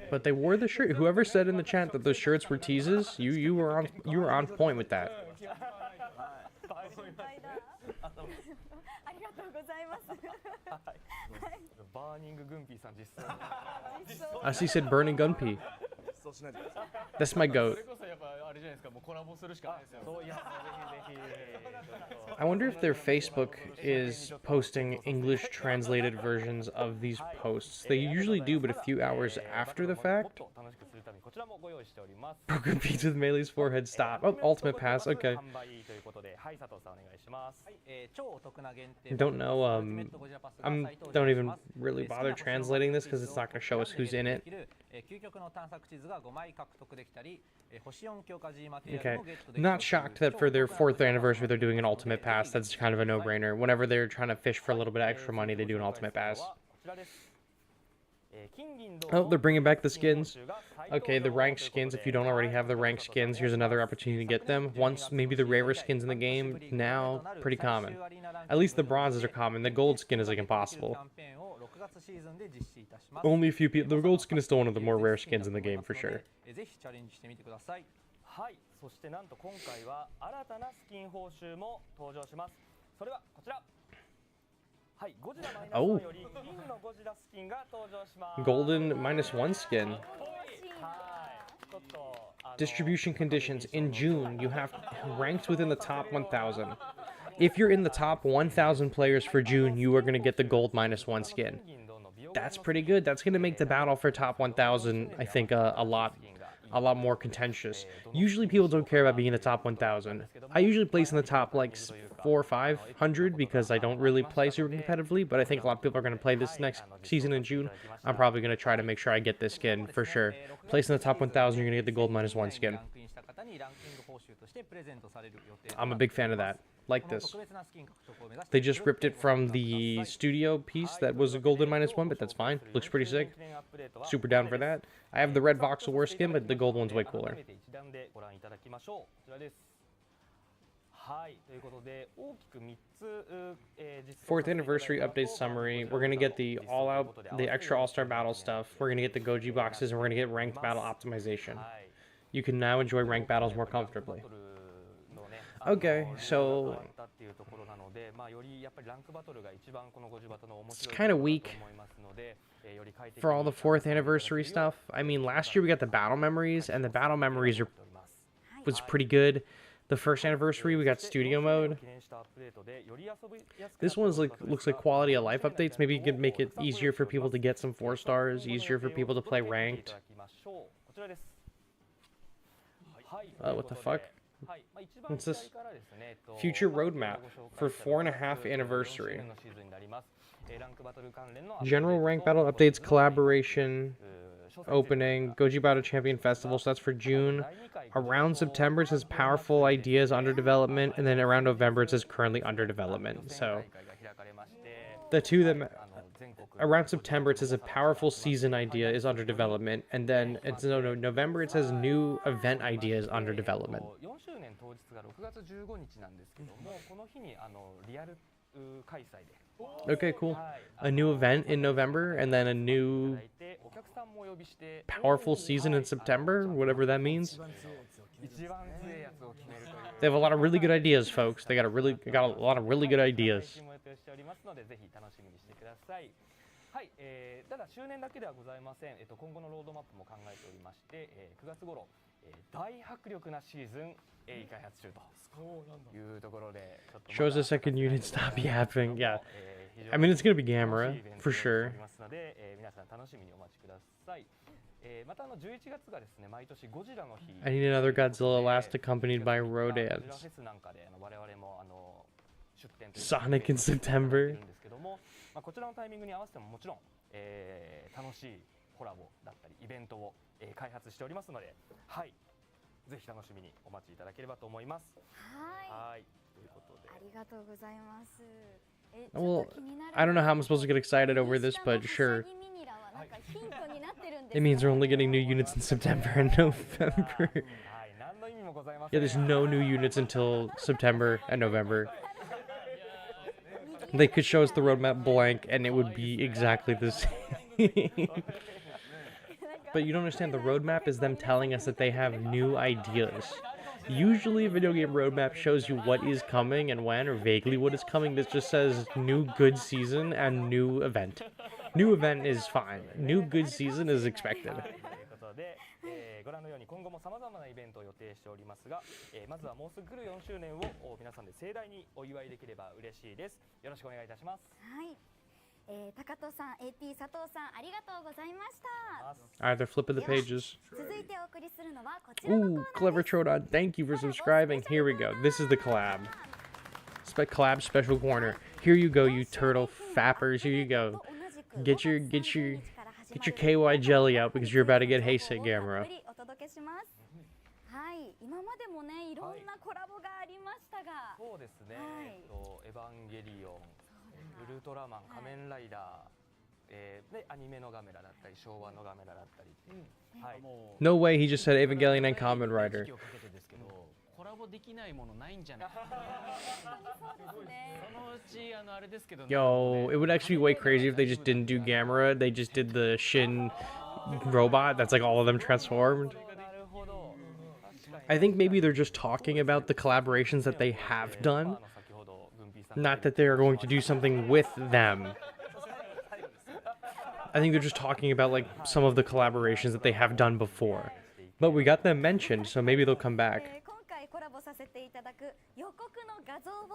But they wore the shirt. Whoever said in the chat that those shirts were teases, you were on point with that. As he said, Burning Gunpei. That's my goat. I wonder if their Facebook is posting English translated versions of these posts. They usually do, but a few hours after the fact. Broken pizza with Melee's forehead. Stop. Oh, ultimate pass. Okay. Don't know. Don't even really bother translating this because it's not going to show us who's in it. Okay. Not shocked that for their 4th anniversary they're doing an ultimate pass. That's kind of a no-brainer. Whenever they're trying to fish for a little bit of extra money, they do an ultimate pass. Oh, they're bringing back the skins. Okay, the ranked skins. If you don't already have the ranked skins, here's another opportunity to get them. Once, maybe the rarer skins in the game. Now, pretty common. At least the bronzes are common. The gold skin is like impossible. Only a few people. The gold skin is still one of the more rare skins in the game for sure. Oh. Golden -1 skin. Distribution conditions. In June, you have ranked within the top 1,000. If you're in the top 1,000 players for June, you are going to get the gold -1 skin. That's pretty good. That's going to make the battle for top 1,000, I think, a lot more contentious. Usually people don't care about being in the top 1,000. I usually place in the top like 400 or 500 because I don't really play super competitively, but I think a lot of people are going to play this next season in June. I'm probably going to try to make sure I get this skin for sure. Place in the top 1,000, you're going to get the gold -1 skin. I'm a big fan of that. Like this. They just ripped it from the studio piece that was a golden -1, but that's fine. Looks pretty sick. Super down for that. I have the red voxel war skin, but the gold one's way cooler. Fourth anniversary update summary. We're gonna get the the extra all-star battle stuff. We're gonna get the Goji boxes, and we're gonna get ranked battle optimization. You can now enjoy ranked battles more comfortably. Okay, so it's kind of weak for all the 4th anniversary stuff. I mean, last year we got the battle memories, and the battle memories was pretty good. The 1st anniversary we got studio mode. This one's looks like quality of life updates. Maybe you could make it easier for people to get some 4 stars, easier for people to play ranked. What the fuck? What's this? Future roadmap for 4.5 anniversary. General rank battle updates, collaboration, opening, Goji Battle Champion Festival, so that's for June. Around September it says powerful ideas under development, and then around November it says currently under development. So the two that around September it says a powerful season idea is under development, and then it's November it says new event idea is under development. 4周年当日が6月15日なんですけども、この日にリアル開催で Okay, cool. A new event in November, and then a new powerful season in September, whatever that means. They have a lot of really good ideas, folks. They got a lot of really good ideas. はい、ただ周年だけではございません。今後のロードマップも考えておりまして、9月頃、大迫力なシーズン、開発中というところで、Shows the second unit stop yapping. Yeah, I mean it's gonna be Gamera for sure. 皆さん楽しみにお待ちください。また11月がですね、毎年ゴジラの日。I need another Godzilla last accompanied by Rodans. Sonic in September. こちらのタイミングに合わせてももちろん、楽しいコラボだったりイベントを、開発しておりますので、はい、ぜひ楽しみにお待ちいただければと思います。はい。ということで。ありがとうございます。Well, I don't know how I'm supposed to get excited over this, but sure. It means we're only getting new units in September and November. Yeah, there's no new units until September and November. They could show us the roadmap blank and it would be exactly the same. But you don't understand, the roadmap is them telling us that they have new ideas. Usually a video game roadmap shows you what is coming and when, or vaguely what is coming. This just says new good season and new event. New event is fine. New good season is expected. ご覧のように今後も様々なイベントを予定しておりますが、まずはもうすぐ来る4周年を皆さんで盛大にお祝いできれば嬉しいです。よろしくお願いいたします。はい。高戸さん、AT 佐藤さん、ありがとうございました。Either flip of the pages. 続いてお送りするのはこちらのコーナーです。Ooh, clever Troodon. Thank you for subscribing. Here we go. This is the collab. Collab special corner. Here you go, you turtle fappers. Here you go. Get your KY jelly out because you're about to get Heisei Gamera. はい、今までもね、いろんなコラボがありましたが、そうですね。エヴァンゲリオン、ウルトラマン、仮面ライダー、でアニメのガメラだったり、昭和のガメラだったり、はい。No way, he just said Evangelion and Kamen Rider. コラボできないものないんじゃないそのうちあれですけど Yo, it would actually be way crazy if they just didn't do Gamera. They just did the Shin robot. That's like all of them transformed. I think maybe they're just talking about the collaborations that they have done. Not that they're going to do something with them. I think they're just talking about like some of the collaborations that they have done before. But we got them mentioned, so maybe they'll come back. コラボさせていただく予告の画像を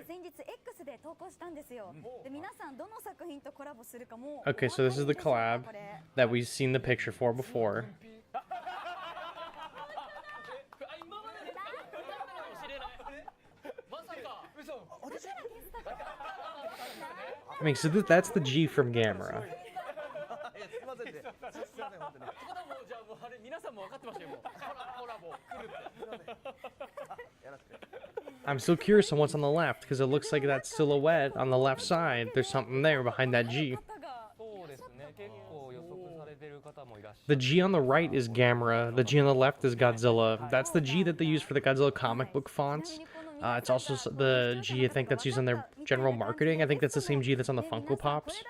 先日 X で投稿したんですよ。で皆さんどの作品とコラボするかも。Okay, so this is the collab that we've seen the picture for before. I mean, so that's the G from Gamera. I'm still curious on what's on the left because it looks like that silhouette on the left side. There's something there behind that G. The G on the right is Gamera. The G on the left is Godzilla. That's the G that they use for the Godzilla comic book fonts. It's also the G I think that's used on their general marketing. I think that's the same G that's on the Funko Pops.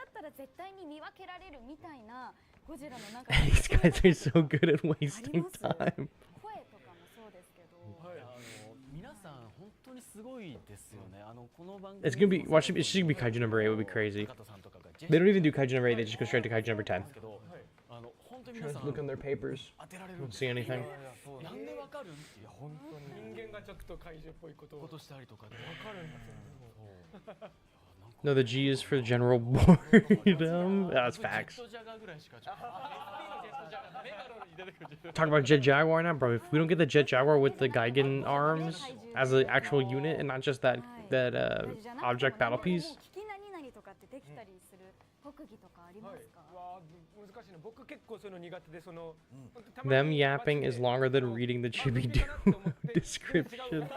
These guys are so good at wasting time. It's gonna be, watch it, it's just gonna be Kaiju number 8, it would be crazy. They don't even do Kaiju number 8, they just go straight to Kaiju number 10. Trying to look on their papers. Don't see anything. No, the G is for general boredom. That's facts. Talk about Jet Jaguar now, bro. If we don't get the Jet Jaguar with the Gigan arms as an actual unit and not just that object battle piece. Them yapping is longer than reading the Chibi-Doo description.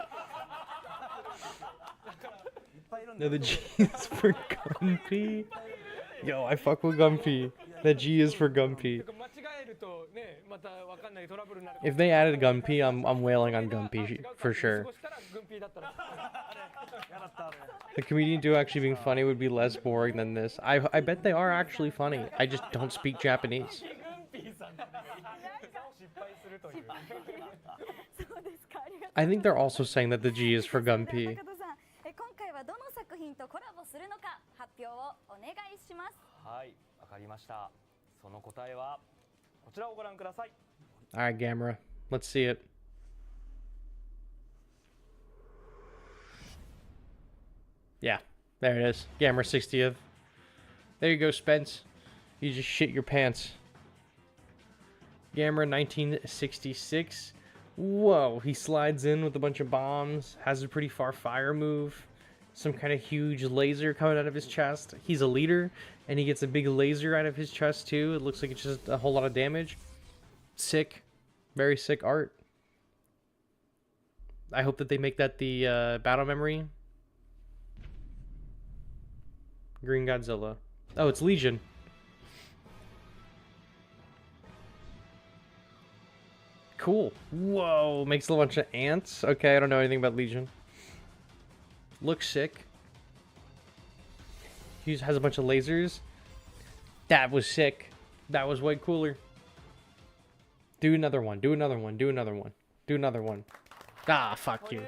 No, the G is for Gunpei. Yo, I fuck with Gumpy. That G is for Gumpy. If they added Gumpy, I'm wailing on Gumpy for sure. The comedian duo actually being funny would be less boring than this. I bet they are actually funny. I just don't speak Japanese. I think they're also saying that the G is for Gumpy. 今回はどの作品とコラボするのか発表をお願いします。はい、わかりました。その答えはこちらをご覧ください。Alright, Gamera. Let's see it. Yeah, there it is. Gamera 60th. There you go, Spence. You just shit your pants. Gamera 1966. Whoa, he slides in with a bunch of bombs, has a pretty far fire move, some kind of huge laser coming out of his chest. He's a leader, and he gets a big laser out of his chest too. It looks like it's just a whole lot of damage. Sick. Very sick art. I hope that they make that the battle memory. Green Godzilla. Oh, it's Legion. Cool. Whoa, makes a bunch of ants. Okay, I don't know anything about Legion. Looks sick. He has a bunch of lasers. That was sick. That was way cooler. Do another one. Do another one. Do another one. Do another one. Ah, fuck you.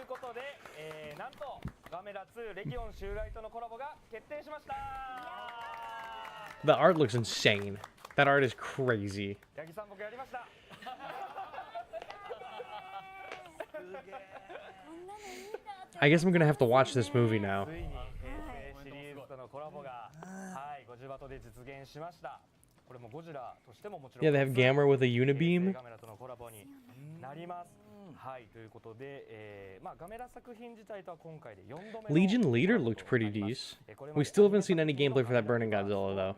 The art looks insane. That art is crazy. I guess I'm gonna have to watch this movie now. Yeah, they have Gamera with a unibeam. Legion Leader looked pretty decent. We still haven't seen any gameplay for that Burning Godzilla though.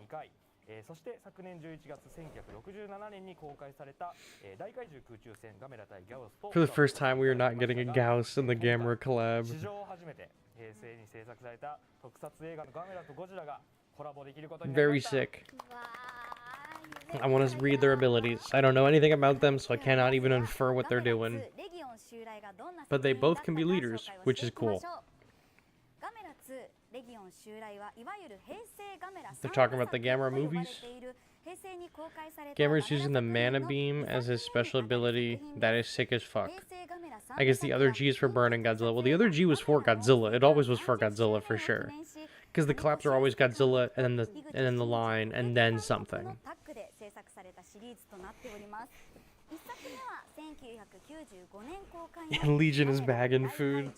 そして昨年11月1967年に公開された大怪獣空中戦ガメラ対ギャオスと For the first time, we are not getting a Gauss in the Gamera collab. 史上初めて平成に制作された特撮映画のガメラとゴジラがコラボできることになりました。 Very sick. I want to read their abilities. I don't know anything about them, so I cannot even infer what they're doing. But they both can be leaders, which is cool. They're talking about the Gamera movies. Gamera's using the mana beam as his special ability. That is sick as fuck. I guess the other G is for Burning Godzilla. Well, the other G was for Godzilla. It always was for Godzilla for sure. Because the claps are always Godzilla and then the line and then something. Legion is bagging food.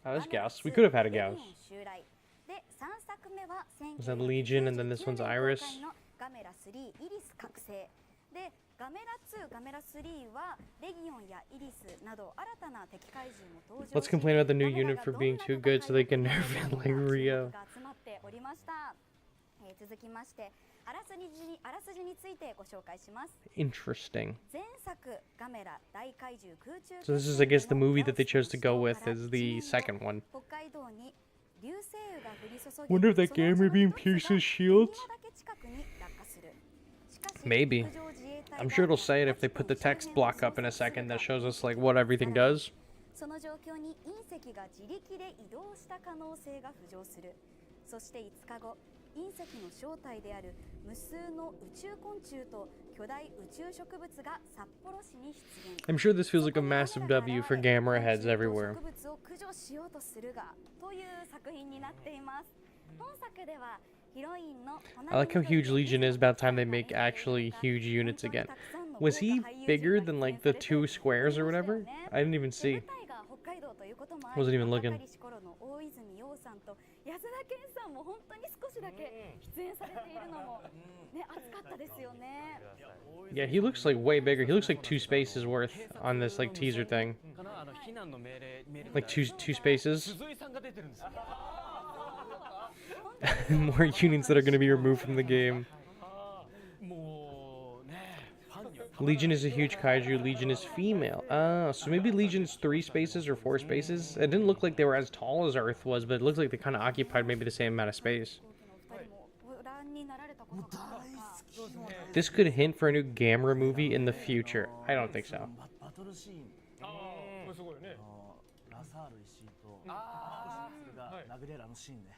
Oh, there's Gauss. We could have had a Gauss. Was that Legion and then this one's Iris? Let's complain about the new unit for being too good so they can nerf it like Rio. Interesting. So this is, I guess, the movie that they chose to go with is the second one. Wonder if that Gamera beam pierces shields? Maybe. I'm sure it'll say it if they put the text block up in a second that shows us like what everything does. I'm sure this feels like a massive W for Gamera heads everywhere. I like how huge Legion is. About time they make actually huge units again. Was he bigger than like the 2 squares or whatever? I didn't even see. Wasn't even looking. Yeah, he looks like way bigger. He looks like 2 spaces worth on this like teaser thing. Like two spaces. More units that are going to be removed from the game. Legion is a huge kaiju. Legion is female. So maybe Legion's 3 spaces or 4 spaces. It didn't look like they were as tall as Earth was, but it looks like they kind of occupied maybe the same amount of space. This could hint for a new Gamera movie in the future. I don't think so. 殴れるあのシーンね。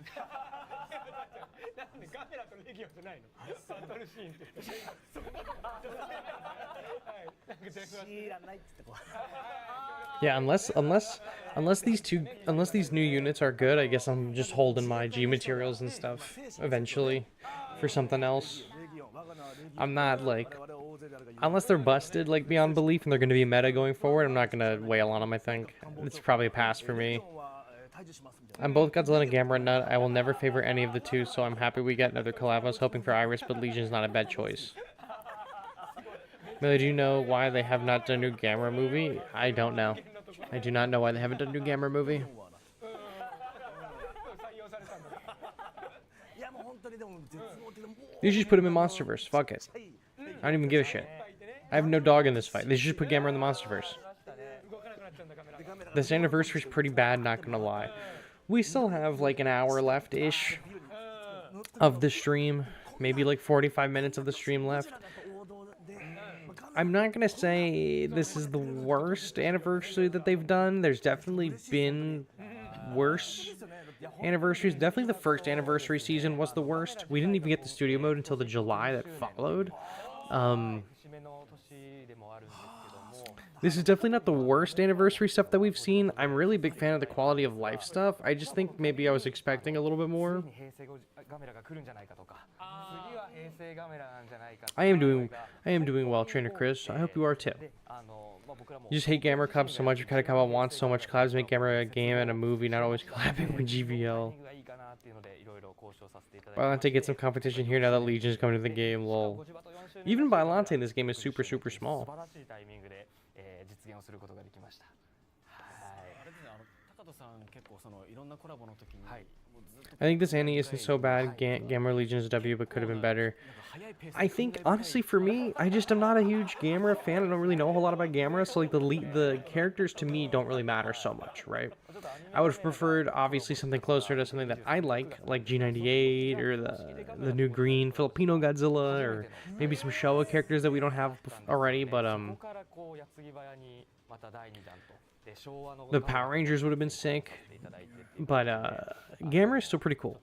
なんでガメラとレギオンじゃないの？バトルシーンって。知らないって言ってこう。Yeah, unless these new units are good, I guess I'm just holding my G materials and stuff eventually for something else. I'm not like, unless they're busted like beyond belief and they're going to be meta going forward, I'm not going to wail on them. I think it's probably a pass for me. I'm both Godzilla and Gamera nut. I will never favor any of the two, so I'm happy we got another collab. I was hoping for Iris, but Legion's not a bad choice. Millie, do you know why they have not done a new Gamera movie? I don't know. I do not know why they haven't done a new Gamera movie. You should just put him in Monsterverse. Fuck it. I don't even give a shit. I have no dog in this fight. They should just put Gamera in the Monsterverse. This anniversary's pretty bad, not gonna lie. We still have like an hour left-ish of the stream. Maybe like 45 minutes of the stream left. I'm not gonna say this is the worst anniversary that they've done. There's definitely been worse anniversaries. Definitely the first anniversary season was the worst. We didn't even get the studio mode until the July that followed. This is definitely not the worst anniversary stuff that we've seen. I'm really a big fan of the quality of life stuff. I just think maybe I was expecting a little bit more. I am doing well, Trainer Chris. I hope you are too. You just hate Gamera Club so much. You kind of come out wants so much collabs make Gamera a game and a movie, not always collabing with GVL. Biolante gets some competition here now that Legion is coming to the game. Lol. Even Biolante in this game is super small. I think this Annie isn't so bad. Gamera Legion's W, but could have been better. I think, honestly, for me, I'm not a huge Gamera fan. I don't really know a whole lot about Gamera, so like the characters to me don't really matter so much, right? I would have preferred, obviously, something closer to something that I like G98 or the new green Filipino Godzilla, or maybe some Showa characters that we don't have already, but the Power Rangers would have been sick, but Gamera is still pretty cool.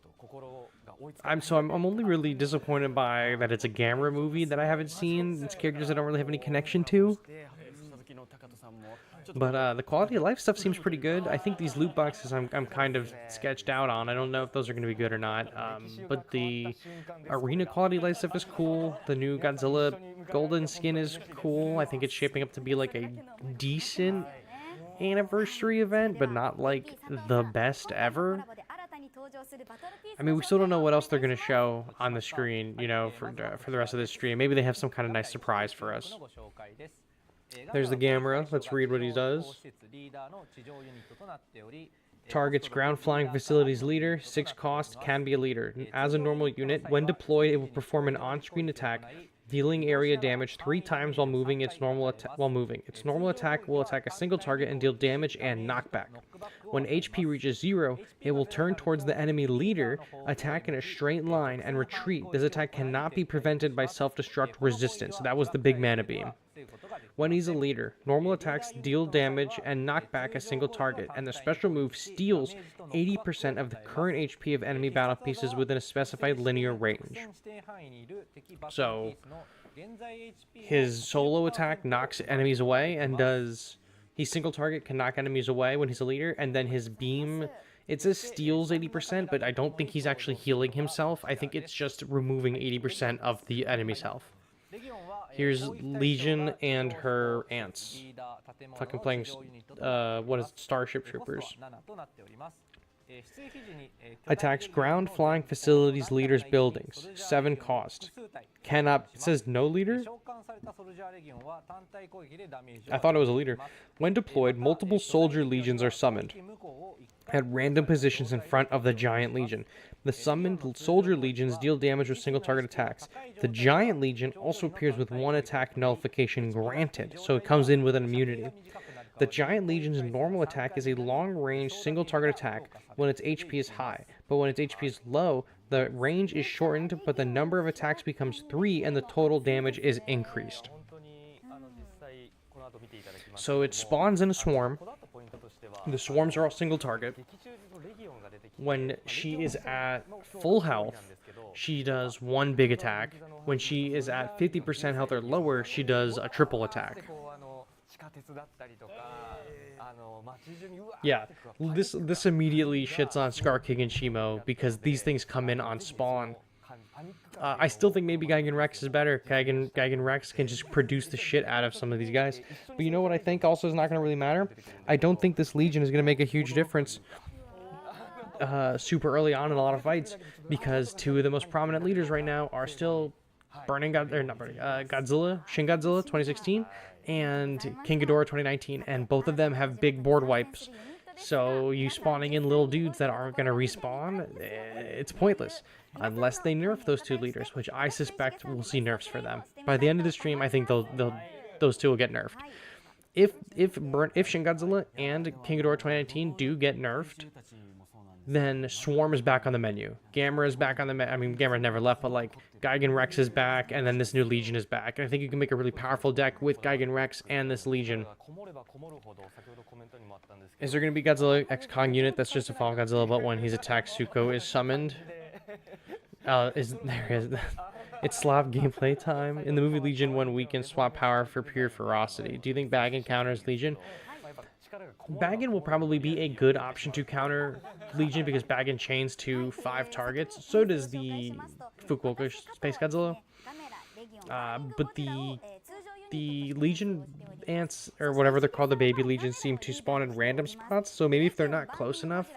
I'm only really disappointed by that it's a Gamera movie that I haven't seen. It's characters I don't really have any connection to. But the quality of life stuff seems pretty good. I think these loot boxes I'm kind of sketched out on. I don't know if those are going to be good or not. But the arena quality of life stuff is cool. The new Godzilla golden skin is cool. I think it's shaping up to be like a decent anniversary event, but not like the best ever. I mean, we still don't know what else they're going to show on the screen, you know, for the rest of this stream. Maybe they have some kind of nice surprise for us. There's the Gamera. Let's read what he does. Targets ground flying facilities leader. 6 cost, can be a leader. As a normal unit, when deployed, it will perform an on-screen attack, dealing area damage 3 times while moving. Its normal attack will attack a single target and deal damage and knockback. When HP reaches 0, it will turn towards the enemy leader, attack in a straight line, and retreat. This attack cannot be prevented by self-destruct resistance. So that was the big mana beam. When he's a leader, normal attacks deal damage and knock back a single target, and the special move steals 80% of the current HP of enemy battle pieces within a specified linear range. So, his solo attack knocks enemies away and does... His single target can knock enemies away when he's a leader, and then his beam... It says steals 80%, but I don't think he's actually healing himself. I think it's just removing 80% of the enemy's health. Here's Legion and her ants. Fucking playing, what is it? Starship Troopers. Attacks ground flying facilities leaders buildings. 7 cost. Cannot, it says no leader? I thought it was a leader. When deployed, multiple soldier legions are summoned at random positions in front of the giant legion. The summoned soldier legions deal damage with single target attacks. The giant legion also appears with one attack nullification granted, so it comes in with an immunity. The giant legion's normal attack is a long-range single target attack when its HP is high, but when its HP is low, the range is shortened, but the number of attacks becomes 3 and the total damage is increased. So it spawns in a swarm. The swarms are all single target. When she is at full health, she does one big attack. When she is at 50% health or lower, she does a triple attack. Yeah, this immediately shits on Scar King and Shimo because these things come in on spawn. I still think maybe Geigen Rex is better. Geigen Rex can just produce the shit out of some of these guys. But you know what I think also is not going to really matter? I don't think this Legion is going to make a huge difference super early on in a lot of fights, because two of the most prominent leaders right now are still Godzilla, Shin Godzilla 2016, and King Ghidorah 2019, and both of them have big board wipes. So you spawning in little dudes that aren't going to respawn, it's pointless. Unless they nerf those two leaders, which I suspect we'll see nerfs for them. By the end of the stream, I think those two will get nerfed. If Shin Godzilla and King Ghidorah 2019 do get nerfed, then Swarm is back on the menu. Gamera is back on the menu. I mean, Gamera never left, but like Geigen Rex is back, and then this new Legion is back. And I think you can make a really powerful deck with Geigen Rex and this Legion. Is there going to be Godzilla X Kong unit that's just a Fall Godzilla, but when he's attacked, Suko is summoned? It's Slav gameplay time. In the movie Legion, one week can swap power for pure ferocity. Do you think Baggin counters Legion? Baggin will probably be a good option to counter Legion because Baggin chains to 5 targets. So does the Fukuoka Space Godzilla. But the Legion ants, or whatever they're called, the baby Legions, seem to spawn in random spots. So maybe if they're not close enough,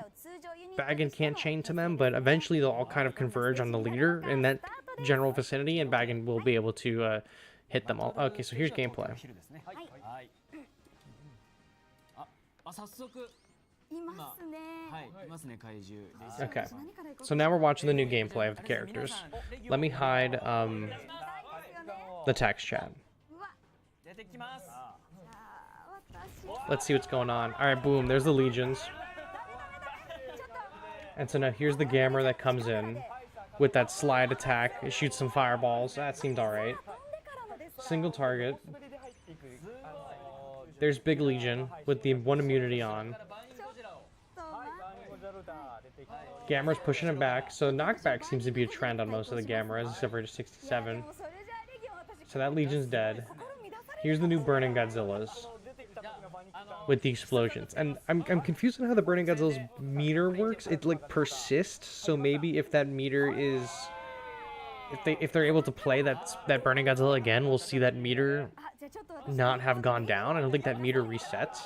Baggin can't chain to them, but eventually they'll all kind of converge on the leader in that general vicinity, and Baggin will be able to hit them all. Okay, so here's gameplay. Okay, so now we're watching the new gameplay of the characters. Let me hide the text chat. Let's see what's going on. Alright, boom, there's the Legions. And so now here's the Gamera that comes in with that slide attack. It shoots some fireballs. That seemed alright. Single target. There's Big Legion with the 1 immunity on. Gamera's pushing him back. So knockback seems to be a trend on most of the Gameras, except for 67. So that Legion's dead. Here's the new Burning Godzillas with the explosions. And I'm confused on how the Burning Godzilla's meter works. It like persists, so maybe if that meter is... If they're able to play that Burning Godzilla again, we'll see that meter not have gone down. I don't think that meter resets.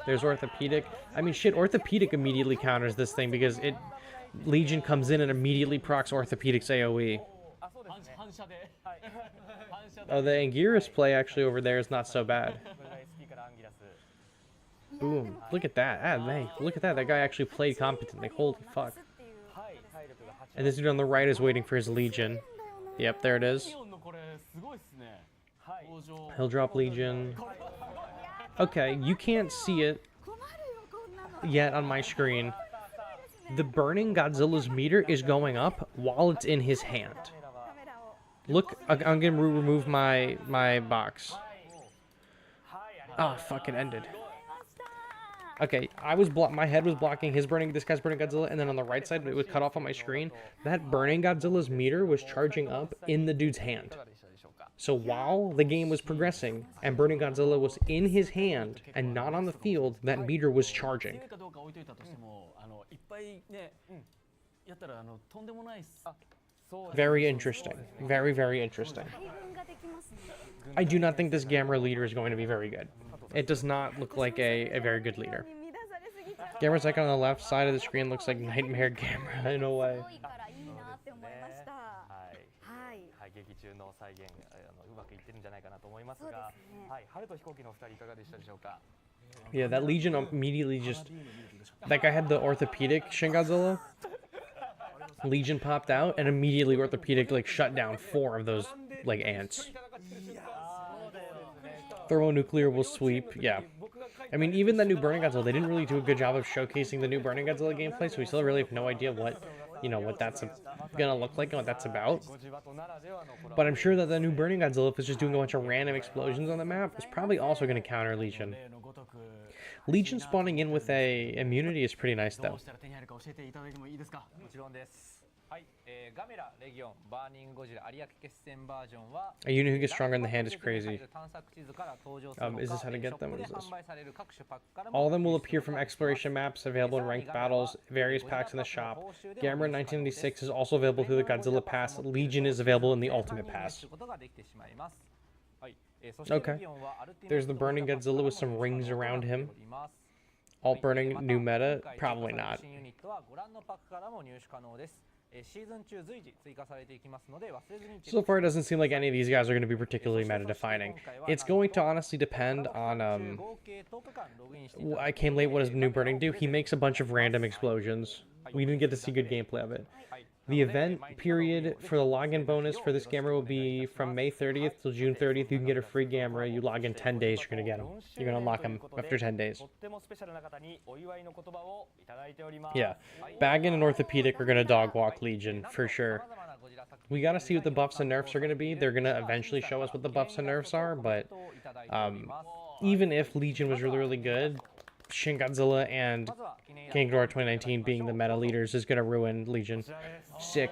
There's Orthopedic. I mean, shit, Orthopedic immediately counters this thing because Legion comes in and immediately procs Orthopedic's AoE. Oh, the Anguirus play actually over there is not so bad. Boom. Look at that. Ah, man, look at that. That guy actually played competently. Holy fuck. And this dude on the right is waiting for his Legion. Yep, there it is. He'll drop Legion. Okay, you can't see it yet on my screen. The Burning Godzilla's meter is going up while it's in his hand. Look, I'm gonna remove my box. Ah, fuck, it ended. Okay, my head was blocking this guy's Burning Godzilla, and then on the right side, it was cut off on my screen. That Burning Godzilla's meter was charging up in the dude's hand. So while the game was progressing, and Burning Godzilla was in his hand, and not on the field, that meter was charging. Very interesting. Very, very interesting. I do not think this Gamera leader is going to be very good. It does not look like a very good leader. Gamera's icon on the left side of the screen looks like Nightmare Gamera in a way. 劇中の再現うまくいってるんじゃないかなと思いますが、はい、春と飛行機のお二人いかがでしたでしょうか。Yeah, that Legion immediately just... Like, I had the orthopedic Shin Godzilla. Legion popped out, and immediately orthopedic, like, shut down 4 of those, like, ants. Thermonuclear will sweep, yeah. I mean, even the new Burning Godzilla, they didn't really do a good job of showcasing the new Burning Godzilla gameplay, so we still really have no idea what, you know, what that's gonna look like and what that's about. But I'm sure that the new Burning Godzilla, if it's just doing a bunch of random explosions on the map, is probably also gonna counter Legion. Legion spawning in with a immunity is pretty nice, though. A unit who gets stronger in the hand is crazy. Is this how to get them? What is this? All of them will appear from exploration maps available in ranked battles, various packs in the shop. Gamera 1996 is also available through the Godzilla Pass. Legion is available in the Ultimate Pass. Okay. There's the Burning Godzilla with some rings around him. Alt burning new meta? Probably not. So far, it doesn't seem like any of these guys are going to be particularly meta-defining. It's going to honestly depend on, I came late, what does the new Burning do? He makes a bunch of random explosions. We didn't get to see good gameplay of it. The event period for the login bonus for this Gamera will be from May 30th till June 30th. You can get a free Gamera. You log in 10 days, you're going to get him. You're going to unlock him after 10 days. Yeah. Baggin and Orthopedic are going to dog walk Legion, for sure. We got to see what the buffs and nerfs are going to be. They're going to eventually show us what the buffs and nerfs are, but even if Legion was really, really good, Shin Godzilla and King Ghidorah 2019 being the meta leaders is going to ruin Legion. Sick.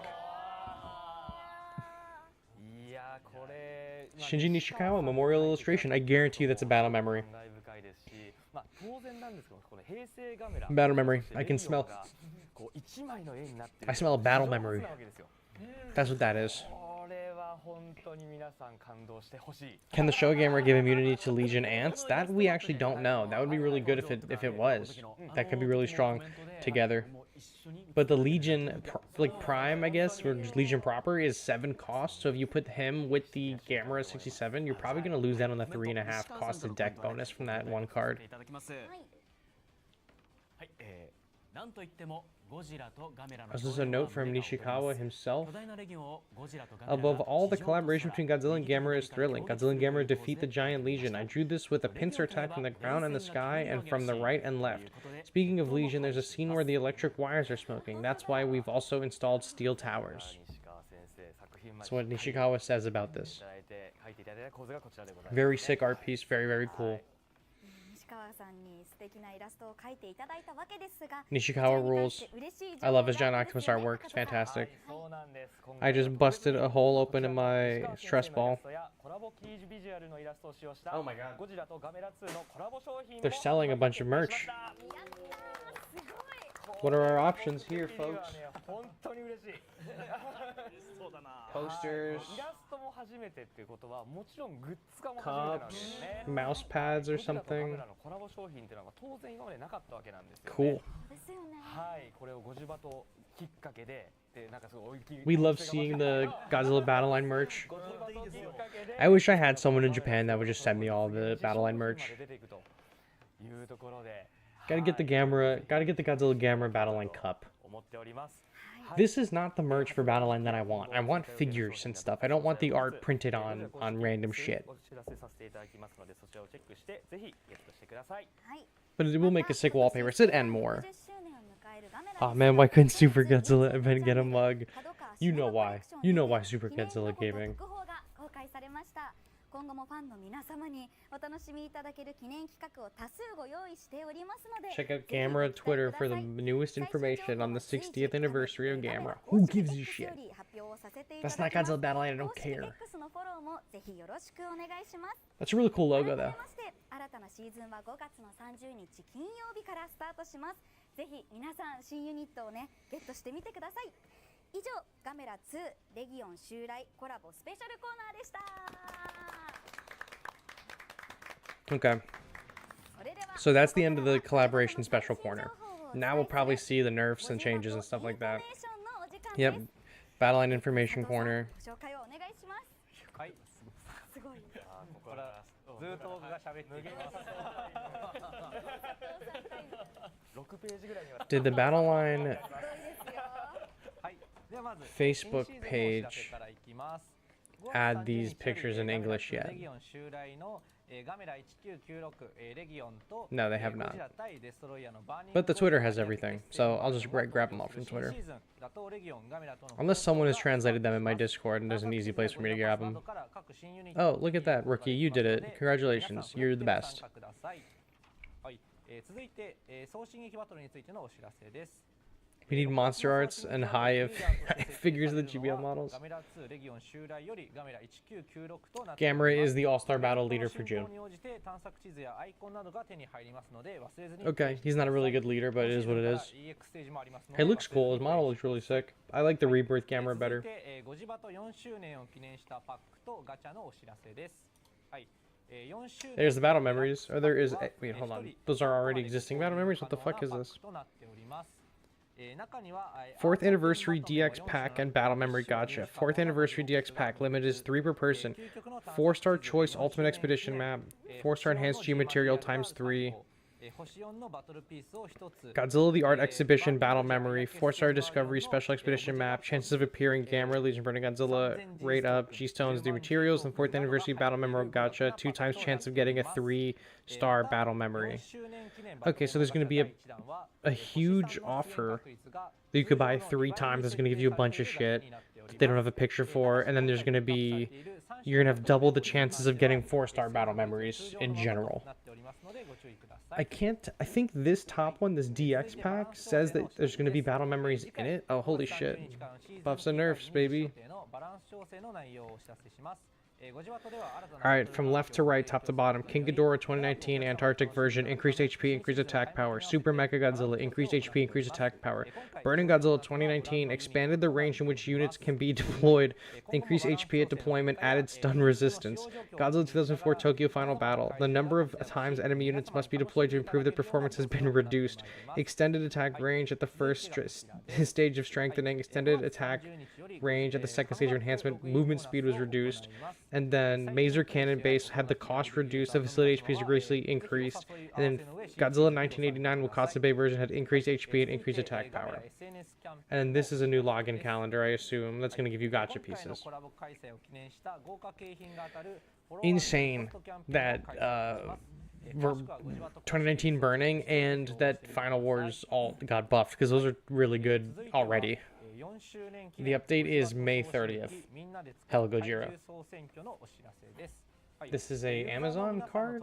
Shinji Nishikawa, Memorial Illustration. I guarantee you that's a battle memory. Battle memory. I can smell... I smell a battle memory. That's what that is. Can the show Gamera give immunity to Legion ants? That we actually don't know. That would be really good if it was. That could be really strong together. But the Legion, like Prime, I guess, or Legion proper, is 7 cost. So if you put him with the Gamera 67, you're probably going to lose out on the 3.5 cost of deck bonus from that one card. This is a note from Nishikawa himself. Above all, the collaboration between Godzilla and Gamera is thrilling. Godzilla and Gamera defeat the giant Legion. I drew this with a pincer attack from the ground and the sky and from the right and left. Speaking of Legion, there's a scene where the electric wires are smoking. That's why we've also installed steel towers. That's what Nishikawa says about this. Very sick art piece. Very, very cool. Nishikawa rules. I love his giant octopus artwork. It's fantastic. I just busted a hole open in my stress ball. Oh my god. They're selling a bunch of merch. What are our options here, folks? Posters, cups, mouse pads or something. Cool. We love seeing the Godzilla Battle Line merch. I wish I had someone in Japan that would just send me all the Battle Line merch. Gotta get the Godzilla Gamera Battle Line cup. This is not the merch for Battle Line that I want. I want figures and stuff. I don't want the art printed on random shit. But it will make a sick wallpaper. It said and more. Oh man, why couldn't Super Godzilla event get a mug? You know why. You know why Super Godzilla Gaming. 今後もファンの皆様にお楽しみいただける記念企画を多数ご用意しておりますので Check out Gamera Twitter for the newest information on the 60th anniversary of Gamera. Who gives a shit? That's not Godzilla Battle Line, I don't care. That's a really cool logo though. 新たなシーズンは5月の30日金曜日からスタートします。ぜひ皆さん新ユニットをねゲットしてみてください。以上ガメラ2レギオン襲来コラボスペシャルコーナーでした。Okay. So that's the end of the collaboration special corner. Now we'll probably see the nerfs and changes and stuff like that. Yep. Battle Line information corner. ずっと僕が喋っていきます。6ページぐらいには Did the Battle Line はい。ではまず Facebook 新シーズンのお知らせ page からいきます。 add these pictures in English レ yet? ギオン襲来のガメラ1996レギオンと No, they have ゴ not. ジラ対デストロイヤーのバーニング But the Twitter has everything, so I'll just grab them off from Twitter. 新シーズン打倒レギオンガメラとの Unless someone has translated them in my Discord and there's an easy place for me to grab them. Oh, look at that, Rookie, you did it. Congratulations, you're the best. はい。続いて送信劇バトルについてのお知らせです。 We need monster arts and high figures of the GBL models. Gamera is the all-star battle leader for June. Okay, he's not a really good leader, but it is what it is. He looks cool, his model looks really sick. I like the Rebirth Gamera better. There's the battle memories. Or there is... Wait, hold on. Those are already existing battle memories? What the fuck is this? 4th Anniversary DX Pack and Battle Memory Gacha. 4th Anniversary DX Pack. Limit is 3 per person. 4-star Choice Ultimate Expedition Map. 4-star Enhanced G Material times 3. Godzilla the Art Exhibition Battle Memory. 4-star Discovery Special Expedition Map. Chances of appearing Gamera, Legion Burning Godzilla. Rate up. G-Stones, the materials. And 4th Anniversary Battle Memory Gacha. 2 times chance of getting a 3-star Battle Memory. Okay, so there's going to be a huge offer that you could buy 3 times. That's going to give you a bunch of shit that they don't have a picture for. And then there's going to be... You're going to have double the chances of getting 4-star Battle Memories in general. I think this top one, this DX pack, says that there's going to be battle memories in it. Oh, holy shit. Buffs and nerfs, baby. Alright, from left to right, top to bottom. King Ghidorah 2019 Antarctic version, increased HP, increased attack power. Super Mecha Godzilla, increased HP, increased attack power. Burning Godzilla 2019 expanded the range in which units can be deployed, increased HP at deployment, added stun resistance. Godzilla 2004 Tokyo Final Battle. The number of times enemy units must be deployed to improve their performance has been reduced. Extended attack range at the first stage of strengthening. Extended attack range at the second stage of enhancement. Movement speed was reduced. And then Maser Cannon Base had the cost reduced, the facility HP is greatly increased, and then Godzilla 1989 Wakasa Bay version had increased HP and increased attack power. And this is a new login calendar, I assume. That's going to give you gacha pieces. Insane that 2019 Burning and that Final Wars all got buffed, because those are really good already. The update is May 30th. Hell Gojira. This is a Amazon card?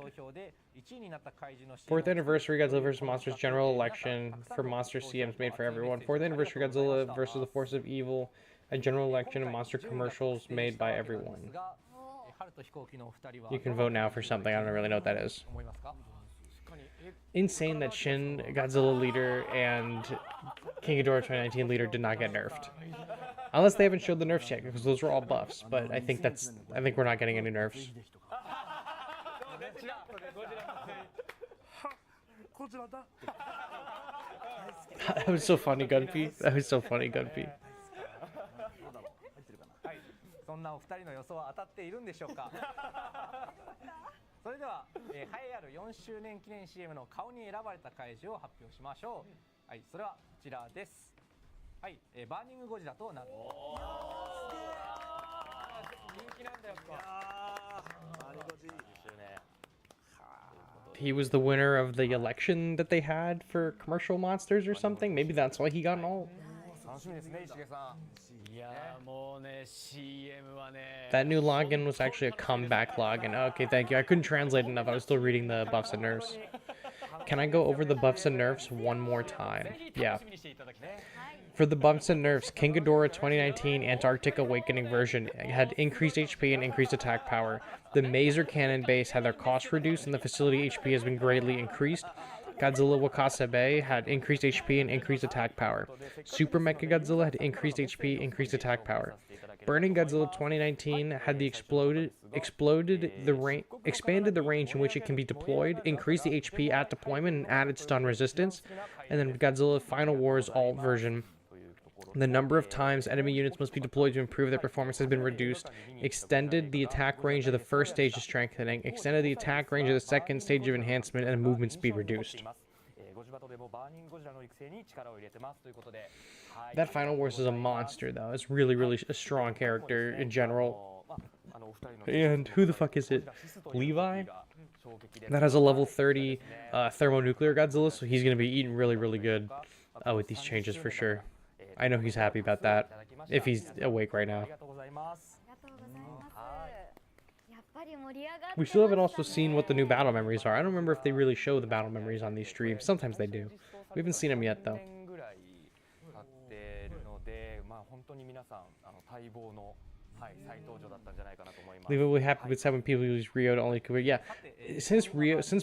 4th Anniversary Godzilla vs. Monsters General Election for Monster CMs made for everyone. 4th Anniversary Godzilla vs. the Force of Evil. A general election of monster commercials made by everyone. You can vote now for something. I don't really know what that is. Insane that Shin Godzilla leader and King Ghidorah 2019 leader did not get nerfed. Unless they haven't showed the nerfs yet, because those were all buffs. But I think we're not getting any nerfs. That was so funny, Gunpy. That was so funny, Gunpy. そんなお二人の予想は当たっているんでしょうか。それでは、栄えある4周年記念 CM の顔に選ばれた怪獣を発表しましょう。はい、それはこちらです。はい、バーニングゴジラとなる。人気なんだよ。バーニングゴジ。He was the winner of the election that they had for commercial monsters or something. Maybe that's why he got an alt. That new login was actually a comeback login. Okay, thank you. I couldn't translate enough. I was still reading the buffs and nerfs. Can I go over the buffs and nerfs one more time? Yeah. For the buffs and nerfs, King Ghidorah 2019 Antarctic Awakening version had increased HP and increased attack power. The Maser Cannon base had their cost reduced and the facility HP has been greatly increased. Godzilla Wakasa Bay had increased HP and increased attack power. Super Mecha Godzilla had increased HP, increased attack power. Burning Godzilla 2019 had the expanded the range in which it can be deployed, increased the HP at deployment, and added stun resistance. And then Godzilla Final Wars alt version The number of times enemy units must be deployed to improve their performance has been reduced. Extended the attack range of the first stage of strengthening. Extended the attack range of the second stage of enhancement, and movement speed reduced. That Final Wars is a monster, though. It's really, really a strong character in general. And who the fuck is it? Levi? That has a level 30 thermonuclear Godzilla, so he's going to be eating really, really good with these changes for sure. I know he's happy about that, if he's awake right now. We still haven't also seen what the new battle memories are. I don't remember if they really show the battle memories on these streams. Sometimes they do. We haven't seen them yet, though. Levi will be happy with 7 people use Rio to only cover. Yeah, since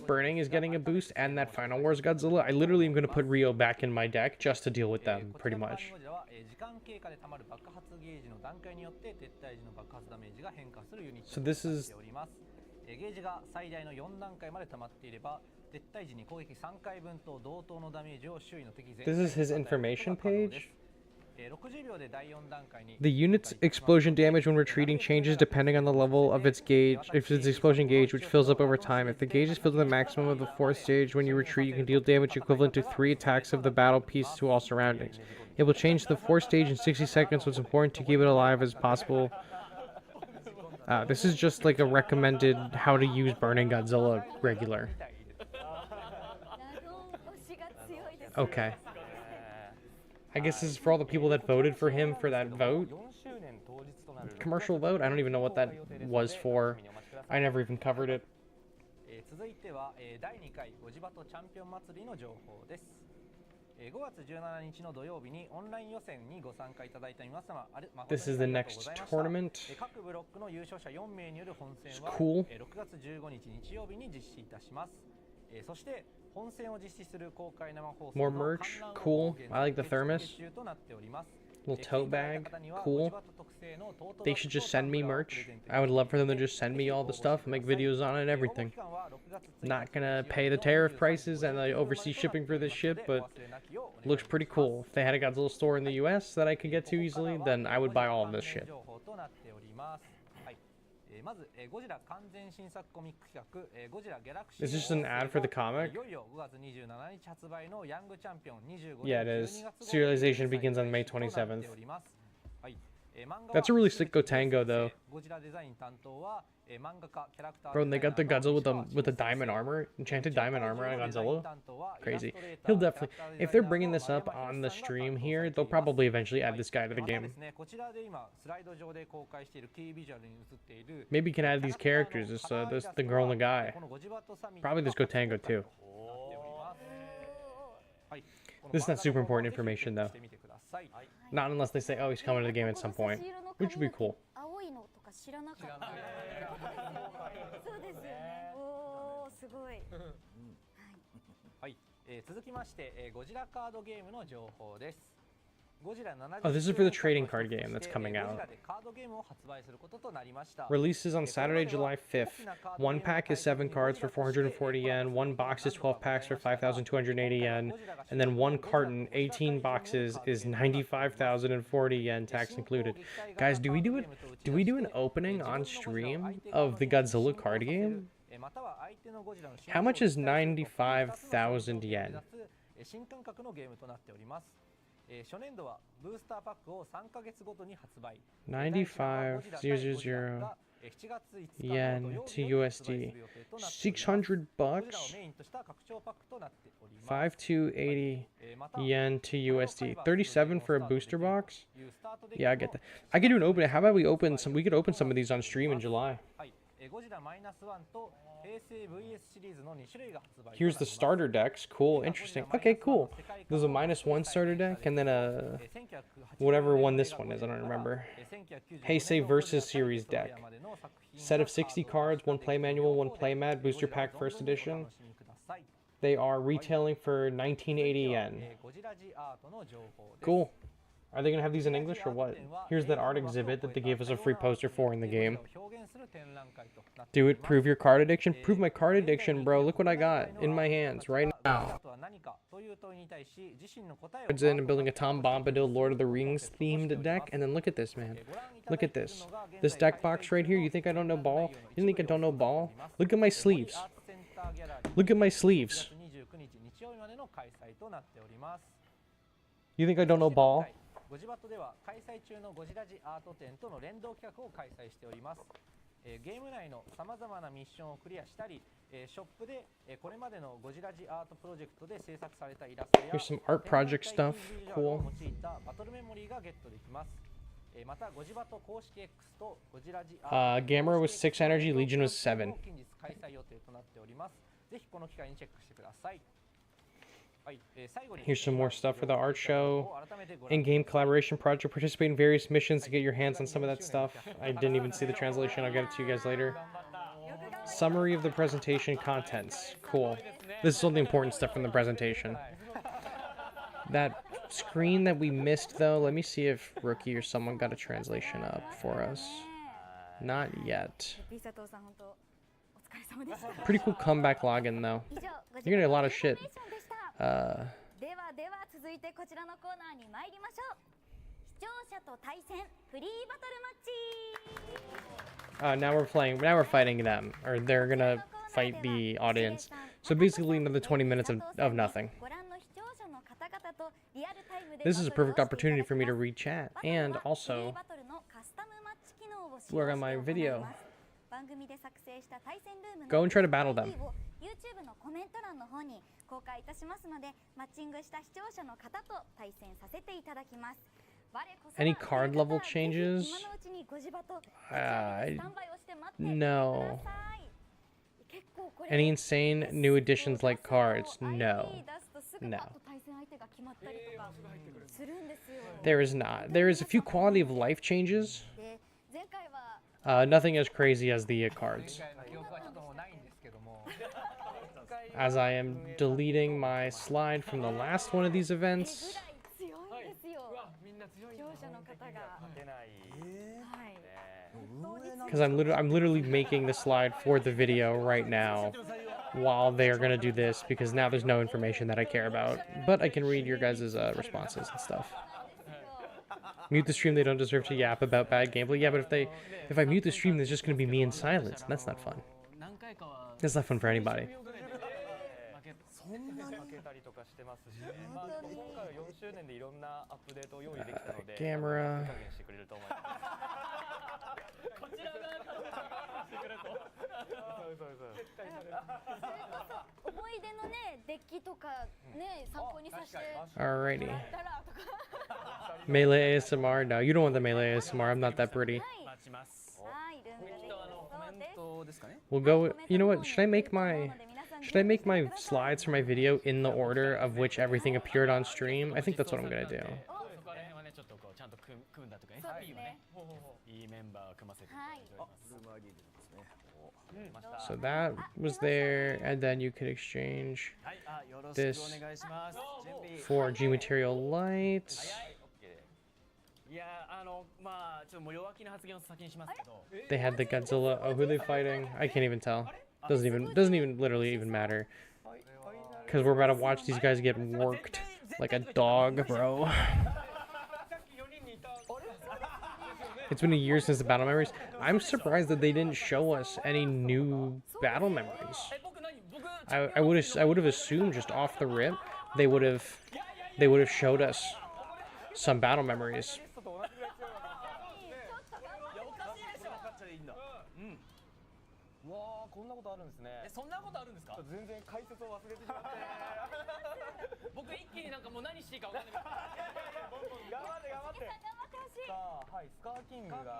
Burning is getting a boost and that Final Wars Godzilla, I literally am going to put Rio back in my deck just to deal with them, pretty much. So this is... This is his information page. The unit's explosion damage when retreating changes depending on the level of its gauge. If its explosion gauge, which fills up over time. If the gauge is filled to the maximum of the 4th stage, when you retreat, you can deal damage equivalent to 3 attacks of the battle piece to all surroundings. It will change to the 4th stage in 60 seconds, so it's important to keep it alive as possible. This is just like a recommended how to use Burning Godzilla regular. Okay. I guess this is for all the people that voted for him for that vote. Commercial vote? I don't even know what that was for. I never even covered it. This is the next tournament. It's cool. More merch, cool. I like the thermos. Little tote bag, cool. They should just send me merch. I would love for them to just send me all the stuff, make videos on it and everything. Not gonna pay the tariff prices and the overseas shipping for this shit, but looks pretty cool. If they had a Godzilla store in the US that I could get to easily, then I would buy all of this shit. Is this just an ad for the comic? Yeah, it is. Serialization begins on May 27th. That's a really sick Gotengo, though. Bro, and they got the Godzilla with the diamond armor, enchanted diamond armor on Godzilla. Crazy. He'll definitely, if they're bringing this up on the stream here, they'll probably eventually add this guy to the game. Maybe you can add these characters, the girl and the guy. Probably this Gotengo too. This is not super important information though. Not unless they say, oh, he's coming to the game at some point, which would be cool. Oh, this is for the trading card game that's coming out. Releases on Saturday, July 5th. One pack is 7 cards for 440 yen, one box is 12 packs for 5,280 yen, and then one carton, 18 boxes, is 95,040 yen, tax included. Guys, do we do an opening on stream of the Godzilla card game? How much is 95,000 yen? 95,000 yen to USD. 600 bucks? 5,280 yen to USD. 37 for a booster box? Yeah, I get that. I could do an opening. How about we open some? We could open some of these on stream in July. Here's the starter decks. Cool, interesting. Okay, cool. There's a -1 starter deck, and then a whatever one this one is. I don't remember. Heisei versus series deck. Set of 60 cards, 1 play manual, 1 playmat, booster pack, first edition. They are retailing for 1980 yen. Cool. Are they gonna have these in English or what? Here's that art exhibit that they gave us a free poster for in the game. Do it, prove your card addiction. Prove my card addiction, bro. Look what I got in my hands right now. It's in and building a Tom Bombadil Lord of the Rings themed deck, and then look at this, man. Look at this. This deck box right here. You think I don't know ball? You think I don't know ball? Look at my sleeves. Look at my sleeves. You think I don't know ball? ゴジバットでは開催中のゴジラジアート展との連動企画を開催しております。ゲーム内のさまざまなミッションをクリアしたり、ショップでこれまでのゴジラジアートプロジェクトで制作されたイラストや Here's some art project stuff. Cool. を用いたバトルメモリーがゲットできます。またゴジバット公式 X とゴジラジアート Gamera was 6 energy, Legion was 7. 近日開催予定となっております。ぜひこの機会にチェックしてください。Here's some more stuff for the art show. In-game collaboration project. Participate in various missions to get your hands on some of that stuff. I didn't even see the translation. I'll get it to you guys later. Summary of the presentation contents. Cool. This is all the important stuff from the presentation. That screen that we missed, though, let me see if Rookie or someone got a translation up for us. Not yet. Pretty cool comeback login, though. You're gonna get a lot of shit. では続いてこちらのコーナーに参りましょう。視聴者と対戦フリーバトルマッチ。Now we're fighting them, or they're gonna fight the audience. So basically another 20 minutes of nothing. This is a perfect opportunity for me to read chat and also work on my video. Go and try to battle them. YouTube のコメント欄の方に公開いたしますので、マッチングした視聴者の方と対戦させていただきます。Any card level changes? No. Any insane new additions like cards? No. No. There is not. There is a few quality of life changes. Nothing as crazy as the cards. As I am deleting my slide from the last one of these events. Because I'm literally making the slide for the video right now while they're gonna do this, because now there's no information that I care about, but I can read your guys' responses and stuff. Mute the stream, they don't deserve to yap about bad gameplay. Yeah, but if I mute the stream, there's just gonna be me in silence, and that's not fun. That's not fun for anybody. Gamera. Alrighty. Melee ASMR? No, you don't want the melee ASMR. I'm not that pretty. We'll go. You know what? Should I make my slides for my video in the order of which everything appeared on stream? I think that's what I'm gonna do. So that was there, and then you could exchange this for G material lights. They had the Godzilla. Oh, who are they fighting? I can't even tell. Doesn't even literally even matter. Because we're about to watch these guys get worked like a dog, bro. It's been a year since the battle memories. I'm surprised that they didn't show us any new battle memories. I would have assumed just off the rip they would have showed us some battle memories.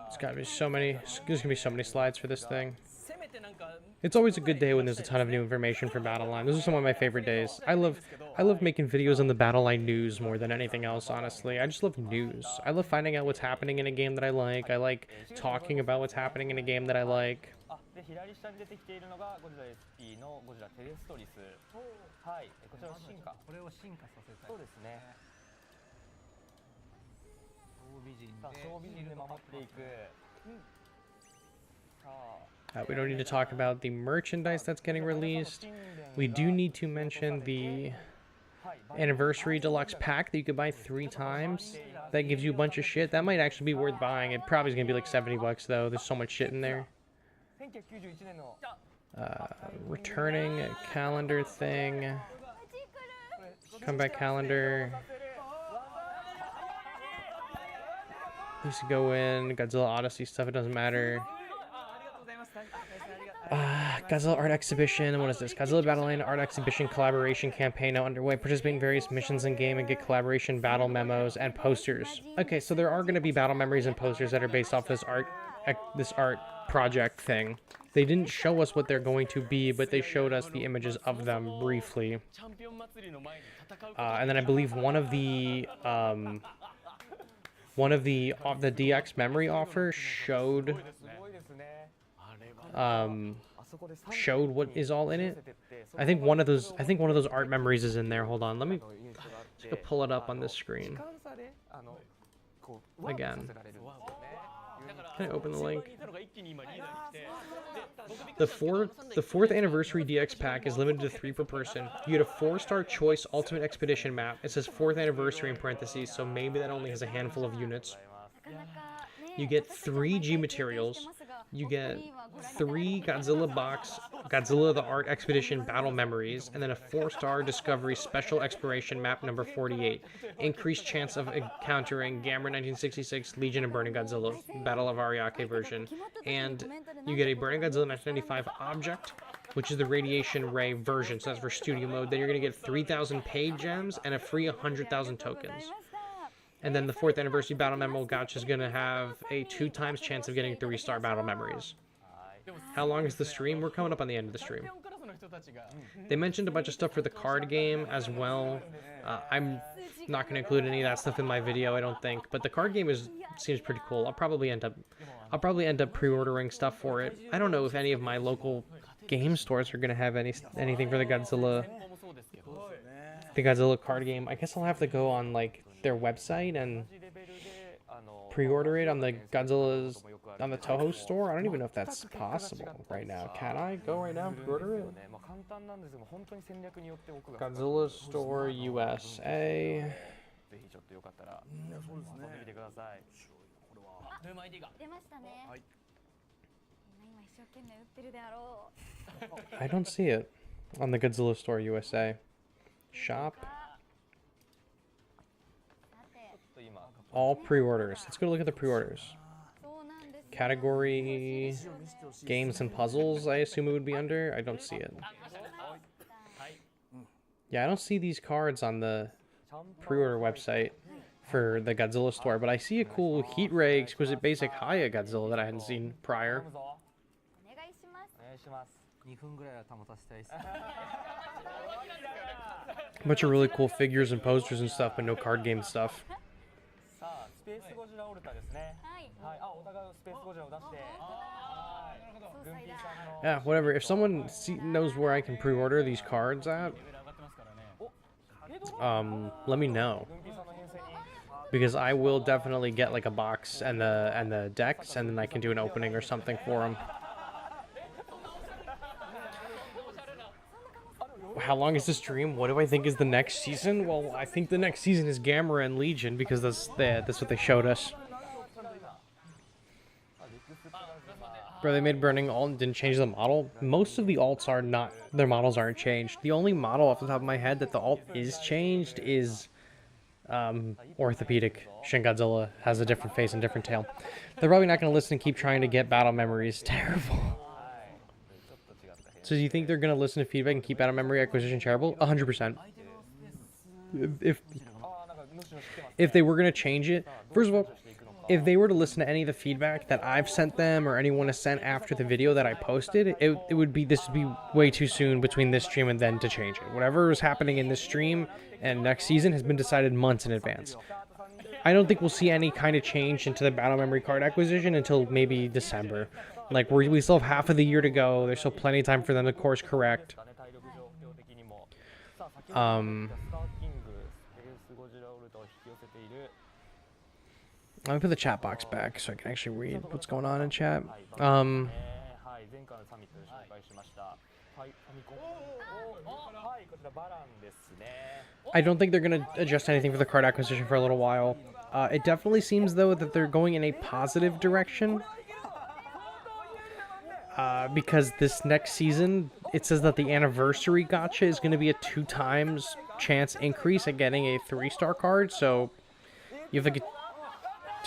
There's gonna be so many slides for this thing. It's always a good day when there's a ton of new information for Battle Line. Those are some of my favorite days. I love making videos on the Battle Line news more than anything else, honestly. I just love news. I love finding out what's happening in a game that I like. I like talking about what's happening in a game that I like. We don't need to talk about the merchandise that's getting released. We do need to mention the Anniversary Deluxe Pack that you could buy 3 times. That gives you a bunch of shit. That might actually be worth buying. It probably is going to be like 70 bucks though. There's so much shit in there. Returning a calendar thing. Comeback calendar. Used to go in Godzilla Odyssey stuff. It doesn't matter. Godzilla Art Exhibition. What is this? Godzilla Battle Line Art Exhibition collaboration campaign now underway. Participate in various missions in game and get collaboration battle memos and posters. Okay, so there are going to be battle memories and posters that are based off this art project thing. They didn't show us what they're going to be, but they showed us the images of them briefly. And then I believe one of the DX memory offer showed what is all in it. I think one of those art memories is in there. Hold on, let me pull it up on this screen again. Can I open the link? The fourth anniversary DX pack is limited to 3 per person. You get a 4-star choice ultimate expedition map. It says 4th anniversary in parentheses, so maybe that only has a handful of units. You get 3 G materials. You get 3 Godzilla the Art Expedition battle memories, and then a 4-star Discovery Special Exploration map number 48. Increased chance of encountering Gamera 1966, Legion and Burning Godzilla, Battle of Ariake version. And you get a Burning Godzilla 1995 object, which is the radiation ray version, so that's for studio mode. Then you're going to get 3,000 paid gems and a free 100,000 tokens. And then the 4th anniversary battle memo gotcha is going to have a 2 times chance of getting 3-star battle memories. How long is the stream? We're coming up on the end of the stream. They mentioned a bunch of stuff for the card game as well. I'm not going to include any of that stuff in my video, I don't think. But the card game seems pretty cool. I'll probably end up pre-ordering stuff for it. I don't know if any of my local game stores are going to have anything for the Godzilla card game. I guess I'll have to go on like their website and pre-order it on the Toho store. I don't even know if that's possible right now. Can I go right now and pre-order it? Godzilla Store USA. I don't see it on the Godzilla Store USA. Shop. All pre-orders. Let's go look at the pre-orders. Category games and puzzles, I assume it would be under. I don't see it. Yeah, I don't see these cards on the pre-order website for the Godzilla store, but I see a cool Heat Ray Exquisite Basic Haya Godzilla that I hadn't seen prior. A bunch of really cool figures and posters and stuff, but no card game stuff. Yeah, whatever. If someone knows where I can pre-order these cards at, let me know. Because I will definitely get like a box and the decks, and then I can do an opening or something for them. How long is the stream? What do I think is the next season? Well, I think the next season is Gamera and Legion, because that's what they showed us. Bro, they made Burning Alt and didn't change the model. Most of the alts are not, their models aren't changed. The only model off the top of my head that the alt is changed is Orthopedic Shin Godzilla. Has a different face and different tail. They're probably not going to listen and keep trying to get battle memories. Terrible. So do you think they're going to listen to feedback and keep battle memory acquisition terrible? 100%. If they were going to change it, first of all, if they were to listen to any of the feedback that I've sent them or anyone has sent after the video that I posted, this would be way too soon between this stream and then to change it. Whatever is happening in this stream and next season has been decided months in advance. I don't think we'll see any kind of change into the battle memory card acquisition until maybe December. Like, we still have half of the year to go. There's still plenty of time for them to course correct. Let me put the chat box back so I can actually read what's going on in chat. はい前回のサミットで紹介しましたファミコンはいこちらバランですね I don't think they're going to adjust anything for the card acquisition for a little while. It definitely seems, though, that they're going in a positive direction. Because this next season, it says that the anniversary gacha is going to be a 2 times chance increase at getting a 3-star card. So you have like a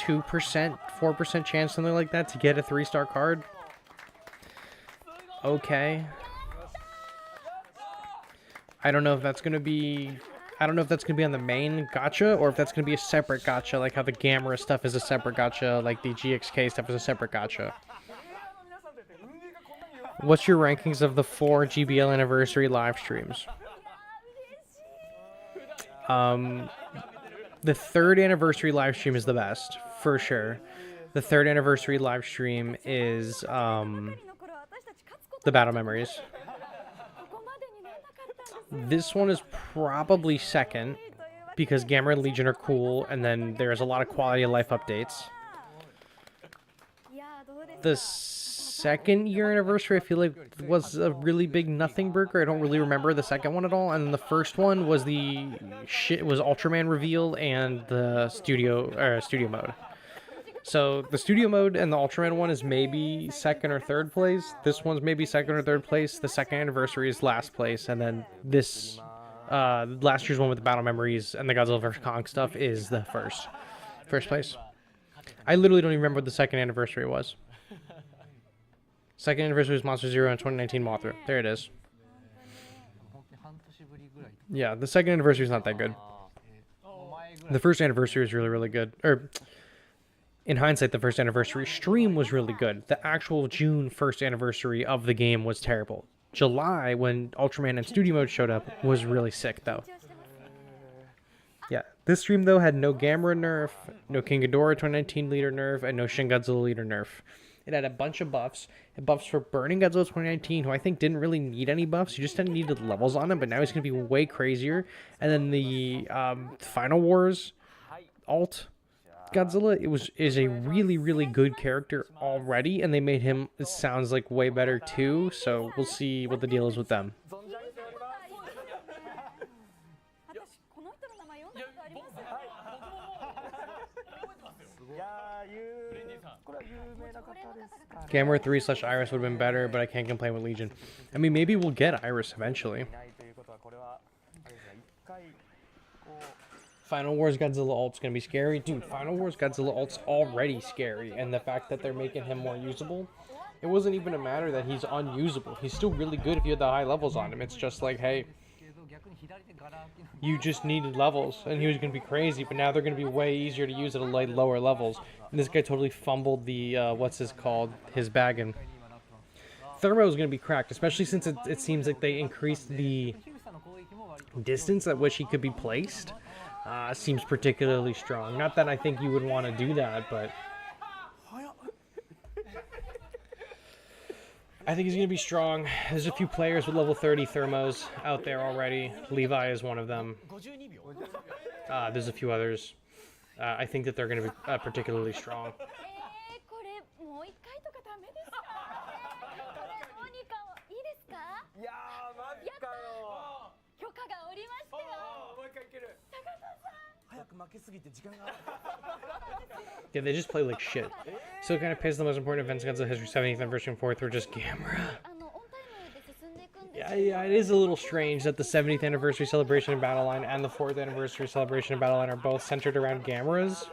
2%, 4% chance, something like that, to get a 3-star card. Okay. I don't know if that's going to be... I don't know if that's going to be on the main gacha, or if that's going to be a separate gacha, like how the Gamera stuff is a separate gacha, like the GXK stuff is a separate gacha. What's your rankings of the 4 GBL anniversary live streams? The 3rd anniversary live stream is the best, for sure. The 3rd anniversary live stream is the Battle Memories. This one is probably second, because Gamera and Legion are cool, and then there's a lot of quality of life updates. The 2nd year anniversary, I feel like, was a really big nothing burger. I don't really remember the 2nd one at all, and the 1st one was the was Ultraman reveal and the studio mode. So the studio mode and the Ultraman one is maybe 2nd or 3rd place. This one's maybe 2nd or 3rd place. The 2nd anniversary is last place, and then this last year's one with the Battle Memories and the Godzilla vs. Kong stuff is the first place. I literally don't even remember what the 2nd anniversary was. 2nd anniversary was Monster Zero and 2019 Mothra. There it is. Yeah, the 2nd anniversary is not that good. The 1st anniversary was really, really good. Or, in hindsight, the 1st anniversary stream was really good. The actual June 1st anniversary of the game was terrible. July, when Ultraman and Studio Mode showed up, was really sick, though. Yeah, this stream, though, had no Gamera nerf, no King Ghidorah 2019 leader nerf, and no Shin Godzilla leader nerf. It had a bunch of buffs. It buffs for Burning Godzilla 2019, who I think didn't really need any buffs. You just didn't need the levels on him, but now he's going to be way crazier. And then the Final Wars alt Godzilla is a really, really good character already, and they made him, it sounds like, way better too, so we'll see what the deal is with them. Gamera 3/Iris would have been better, but I can't complain with Legion. I mean, maybe we'll get Iris eventually. Final Wars Godzilla ult's gonna be scary. Dude, Final Wars Godzilla ult's already scary, and the fact that they're making him more usable, it wasn't even a matter that he's unusable. He's still really good if you had the high levels on him. It's just like, hey, you just needed levels, and he was gonna be crazy, but now they're gonna be way easier to use at a lower levels. And this guy totally fumbled the, his bagging. Thermo is gonna be cracked, especially since it seems like they increased the distance at which he could be placed. Seems particularly strong. Not that I think you would want to do that, but I think he's going to be strong. There's a few players with level 30 thermos out there already. Levi is one of them. There's a few others. I think that they're going to be particularly strong. Yeah, they just play like shit. So it kind of pays the most important events against the history 70th anniversary and 4th were just Gamera. Yeah, it is a little strange that the 70th anniversary celebration in Battle Line and the 4th anniversary celebration in Battle Line are both centered around Gameras.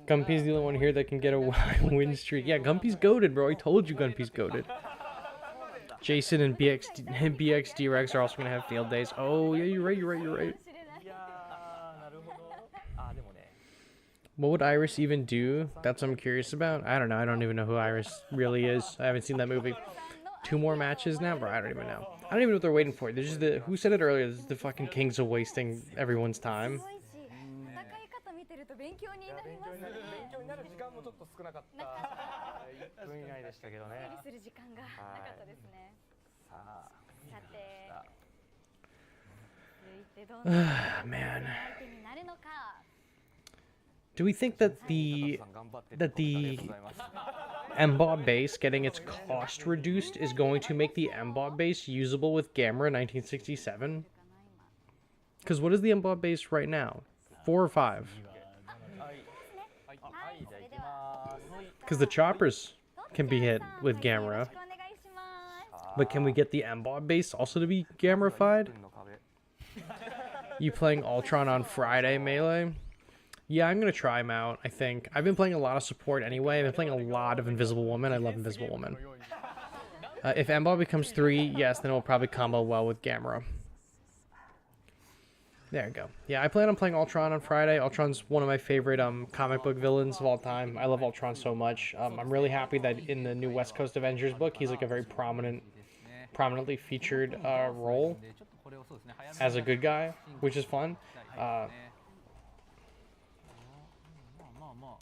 Gumpy's the only one here that can get a win streak. Yeah, Gumpy's goated, bro. I told you Gumpy's goated. Jason and BX Rex are also going to have field days. Oh, yeah, you're right. What would Iris even do? That's what I'm curious about. I don't know. I don't even know who Iris really is. I haven't seen that movie. 2 more matches now, bro. I don't even know. I don't even know what they're waiting for. There's just the who said it earlier. This is the fucking kings of wasting everyone's time. 戦い方見てると勉強になりますね。勉強になる時間もちょっと少なかった1分以内でしたけどね。整理する時間がなかったですね。さあ、さて、続いてどんな相手になるのか。 Do we think that the MBOT base getting its cost reduced is going to make the MBOT base usable with Gamera 1967? Because what is the MBOT base right now? 4 or 5? Because the choppers can be hit with Gamera. But can we get the MBOT base also to be Gamerified? You playing Ultron on Friday, Melee? Yeah, I'm going to try him out, I think. I've been playing a lot of support anyway. I've been playing a lot of Invisible Woman. I love Invisible Woman. If MBOT becomes 3, yes, then it will probably combo well with Gamera. There you go. Yeah, I plan on playing Ultron on Friday. Ultron's one of my favorite comic book villains of all time. I love Ultron so much. I'm really happy that in the new West Coast Avengers book, he's like a very prominently featured role as a good guy, which is fun.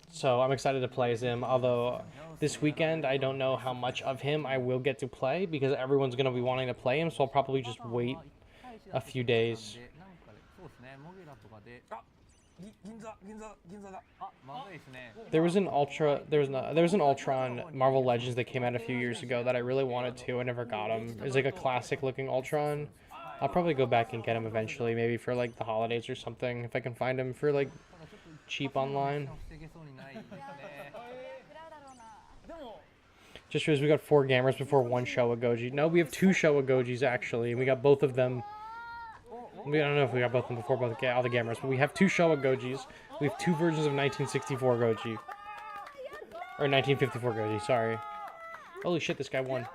So I'm excited to play as him, although this weekend I don't know how much of him I will get to play because everyone's going to be wanting to play him, so I'll probably just wait a few days. There was an Ultron Marvel Legends that came out a few years ago that I really wanted to. I never got him. It's like a classic looking Ultron. I'll probably go back and get him eventually, maybe for like the holidays or something, if I can find him for like cheap online. Just shows we got 4 Gameras before 1 Showa Goji. No, we have 2 Showa Gojis actually, and we got both of them. I don't know if we got both of them before all the Gameras, but we have 2 Showa Gojis. We have 2 versions of 1964 Goji. Or 1954 Goji, sorry. Holy shit, this guy won.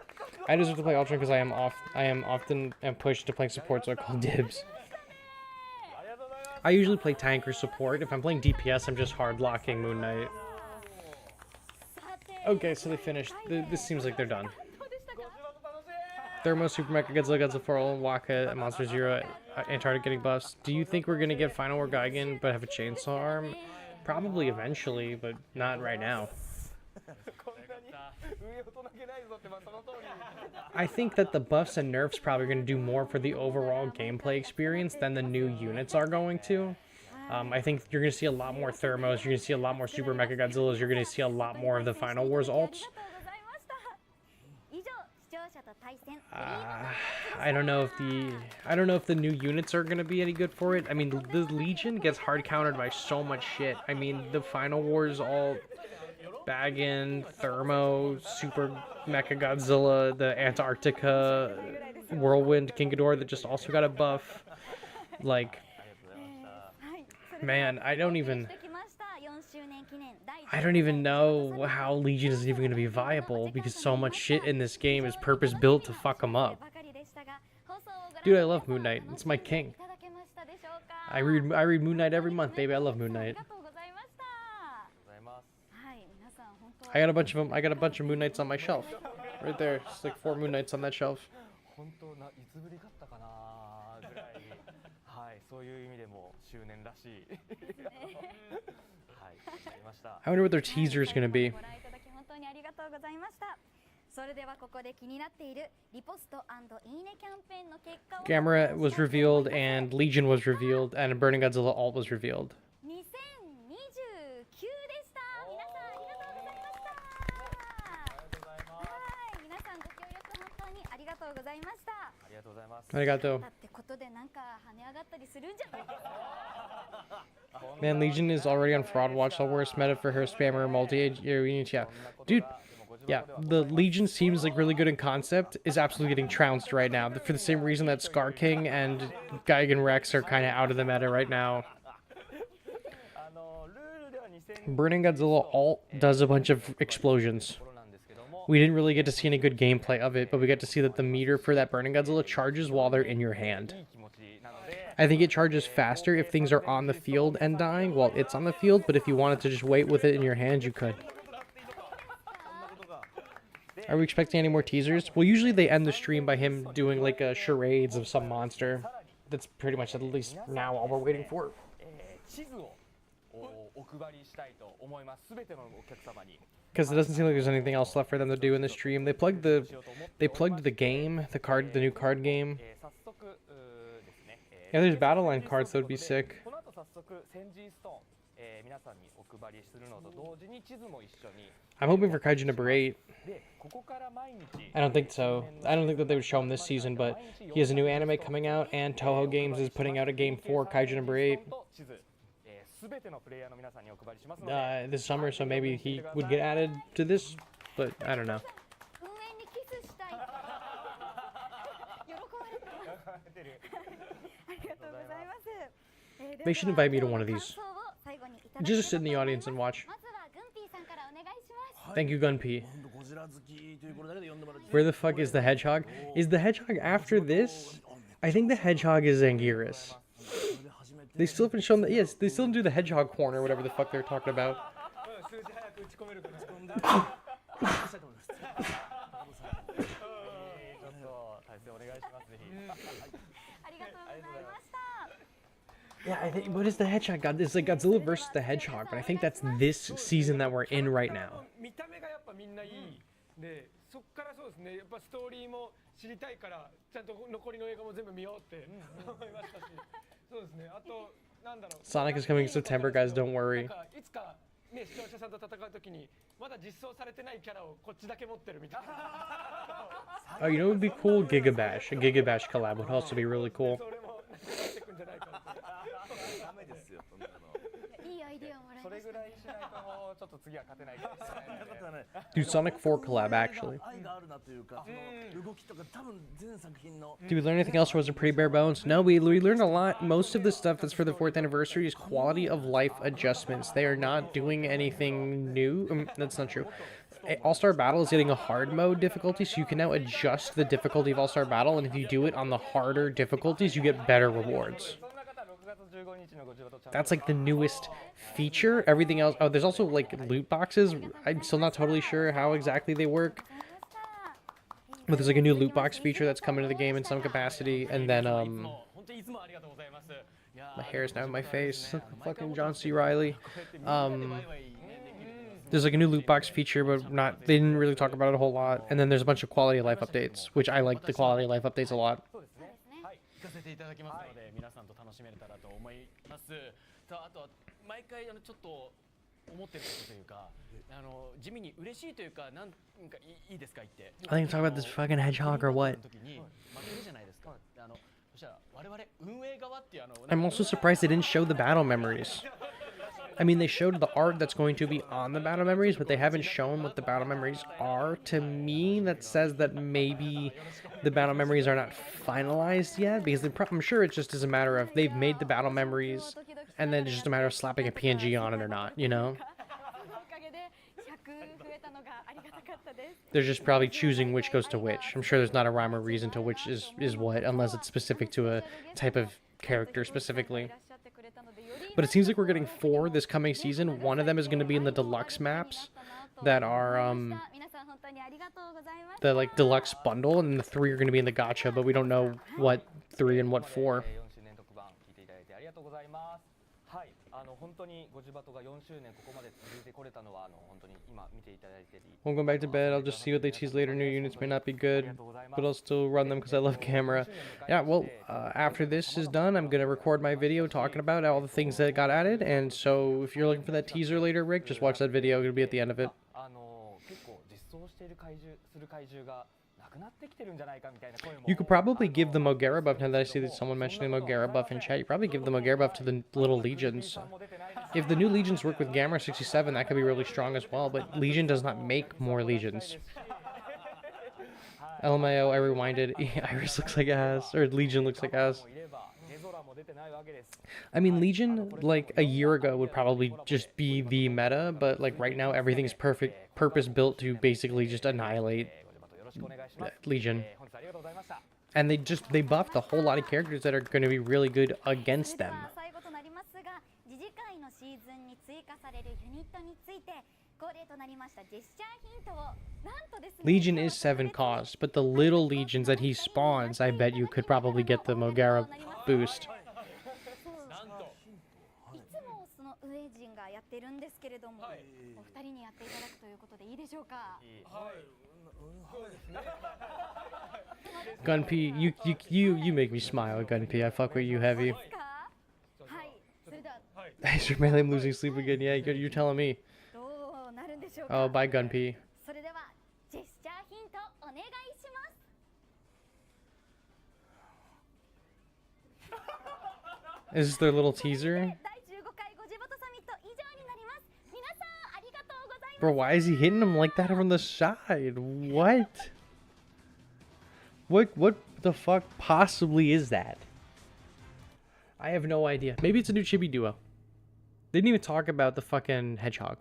I deserve to play Ultron because I am often pushed to playing support, so I call dibs. I usually play tank or support. If I'm playing DPS, I'm just hard locking Moon Knight. Okay, so they finished. This seems like they're done. Thermo, Super Mecha, Godzilla, Godzilla 4, Waka, Monster Zero, Antarctic getting buffs. Do you think we're gonna get Final War Gigan but have a chainsaw arm? Probably eventually, but not right now. I think that the buffs and nerfs probably going to do more for the overall gameplay experience than the new units are going to. I think you're going to see a lot more Thermos, you're going to see a lot more Super Mecha Godzillas, you're going to see a lot more of the Final Wars ults. I don't know if the new units are going to be any good for it. I mean, the Legion gets hard countered by so much shit. I mean, the Final Wars all Baggin, Thermo, Super Mecha Godzilla, the Antarctica, Whirlwind, King Ghidorah that just also got a buff. Like, man, I don't even know how Legion is even going to be viable because so much shit in this game is purpose built to fuck them up. Dude, I love Moon Knight. It's my king. I read Moon Knight every month, baby. I love Moon Knight. I got a bunch of them. I got a bunch of Moon Knights on my shelf. Right there. It's like 4 Moon Knights on that shelf. I wonder what their teaser is going to be. Gamera was revealed, and Legion was revealed, and Burning Godzilla Alt was revealed. Arigato. Man, Legion is already on Fraud Watch, the worst meta for her spammer multi-age units. Yeah, dude. Yeah, the Legion seems like really good in concept, is absolutely getting trounced right now for the same reason that Scar King and Gigan Rex are kind of out of the meta right now. Burning Godzilla Alt does a bunch of explosions. We didn't really get to see any good gameplay of it, but we got to see that the meter for that Burning Godzilla charges while they're in your hand. I think it charges faster if things are on the field and dying while it's on the field, but if you wanted to just wait with it in your hand, you could. Are we expecting any more teasers? Well, usually they end the stream by him doing like a charades of some monster. That's pretty much at least now all we're waiting for. Because it doesn't seem like there's anything else left for them to do in the stream. They plugged the game, the new card game. Yeah, there's Battle Line cards that would be sick. I'm hoping for Kaiju number 8. I don't think so. I don't think that they would show him this season, but he has a new anime coming out, and Toho Games is putting out a game for Kaiju number 8 this summer, so maybe he would get added to this, but I don't know. They should invite me to one of these. Just sit in the audience and watch. Thank you, Gunpee. Where the fuck is the hedgehog? Is the hedgehog after this? I think the hedgehog is Zangiris. They still haven't shown that. Yes, they still do the hedgehog corner, whatever the fuck they're talking about. Yeah, I think, what is the hedgehog? God, it's like Godzilla versus the hedgehog, but I think that's this season that we're in right now. そっからそうですね。やっぱストーリーも知りたいからちゃんと残りの映画も全部見ようって思いましたし、そうですね。あとなんだろう。Sonic is coming in September, guys. Don't worry. いつかね視聴者さんと戦うときにまだ実装されてないキャラをこっちだけ持ってるみたいな。Oh, you know what would be cool? Gigabash. A Gigabash collab would also be really cool. Do Sonic 4 collab, actually. Did we learn anything else, or was it pretty bare bones? No, we learned a lot. Most of the stuff that's for the 4th anniversary is quality of life adjustments. They are not doing anything new. That's not true. All-Star Battle is getting a hard mode difficulty, so you can now adjust the difficulty of All-Star Battle, and if you do it on the harder difficulties, you get better rewards. That's like the newest feature. Everything else, oh, there's also like loot boxes. I'm still not totally sure how exactly they work, but there's like a new loot box feature that's coming to the game in some capacity. And then my hair is now in my face. Fucking John C. Reilly. There's like a new loot box feature, but they didn't really talk about it a whole lot. And then there's a bunch of quality of life updates, which I like the quality of life updates a lot. I think talk about this fucking hedgehog or what? I'm also surprised they didn't show the battle memories. I mean, they showed the art that's going to be on the battle memories, but they haven't shown what the battle memories are. To me, that says that maybe the battle memories are not finalized yet, because I'm sure it just is a matter of they've made the battle memories, and then it's just a matter of slapping a PNG on it or not, you know? They're just probably choosing which goes to which. I'm sure there's not a rhyme or reason to which is what, unless it's specific to a type of character specifically. But it seems like we're getting 4 this coming season. One of them is going to be in the deluxe maps that are the like deluxe bundle, and the 3 are going to be in the gacha, but we don't know what 3 and what 4. I'm going back to bed. I'll just see what they tease later. New units may not be good, but I'll still run them because I love Gamera. Yeah, well, after this is done, I'm going to record my video talking about all the things that got added. And so if you're looking for that teaser later, Rick, just watch that video. It'll be at the end of it. You could probably give the Mogera buff, now that I see that someone mentioning Mogera buff in chat, you probably give the Mogera buff to the little legions. If the new legions work with Gamera 67, that could be really strong as well, but Legion does not make more legions. LMAO, I rewinded. Iris looks like ass, or Legion looks like ass. I mean, Legion, like, a year ago would probably just be the meta, but, like, right now everything's purpose-built to basically just annihilate Legion. And they buffed a whole lot of characters that are going to be really good against them. Legion is 7 cost, but the little legions that he spawns, I bet you could probably get the Mogera boost. やってるんですけれども、お二人にやっていただくということでいいでしょうか。はい。Gunpei, you make me smile, Gunpei. I fuck with you heavy. Thanks for melee, I'm losing sleep again. Yeah, you're telling me. Oh, bye, Gunpei. Is this their little teaser? Bro, why is he hitting him like that from the side? What? What the fuck possibly is that? I have no idea. Maybe it's a new chibi duo. They didn't even talk about the fucking hedgehog.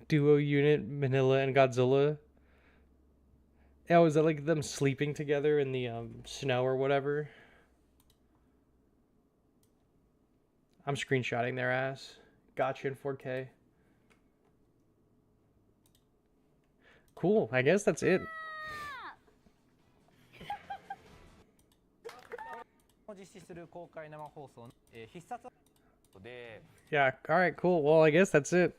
Duo unit, Manila and Godzilla. Oh, is that like them sleeping together in the snow or whatever? I'm screenshotting their ass. Gotcha in 4K. Cool. I guess that's it. Yeah. All right. Cool. Well, I guess that's it.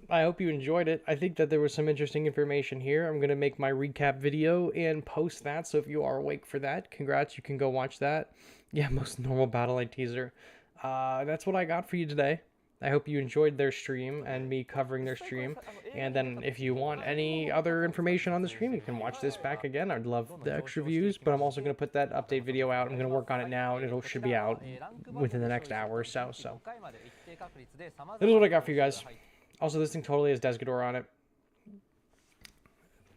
I hope you enjoyed it. I think that there was some interesting information here. I'm going to make my recap video and post that. So if you are awake for that, congrats. You can go watch that. Yeah, most normal Battle Line teaser. That's what I got for you today. I hope you enjoyed their stream and me covering their stream. And then if you want any other information on the stream, you can watch this back again. I'd love the extra views, but I'm also going to put that update video out. I'm going to work on it now, and it should be out within the next hour or so. So this is what I got for you guys. Also, this thing totally has Desgador on it.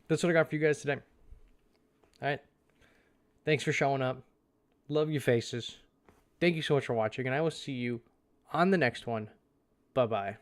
That's what I got for you guys today. Alright. Thanks for showing up. Love your faces. Thank you so much for watching, and I will see you on the next one. Bye-bye.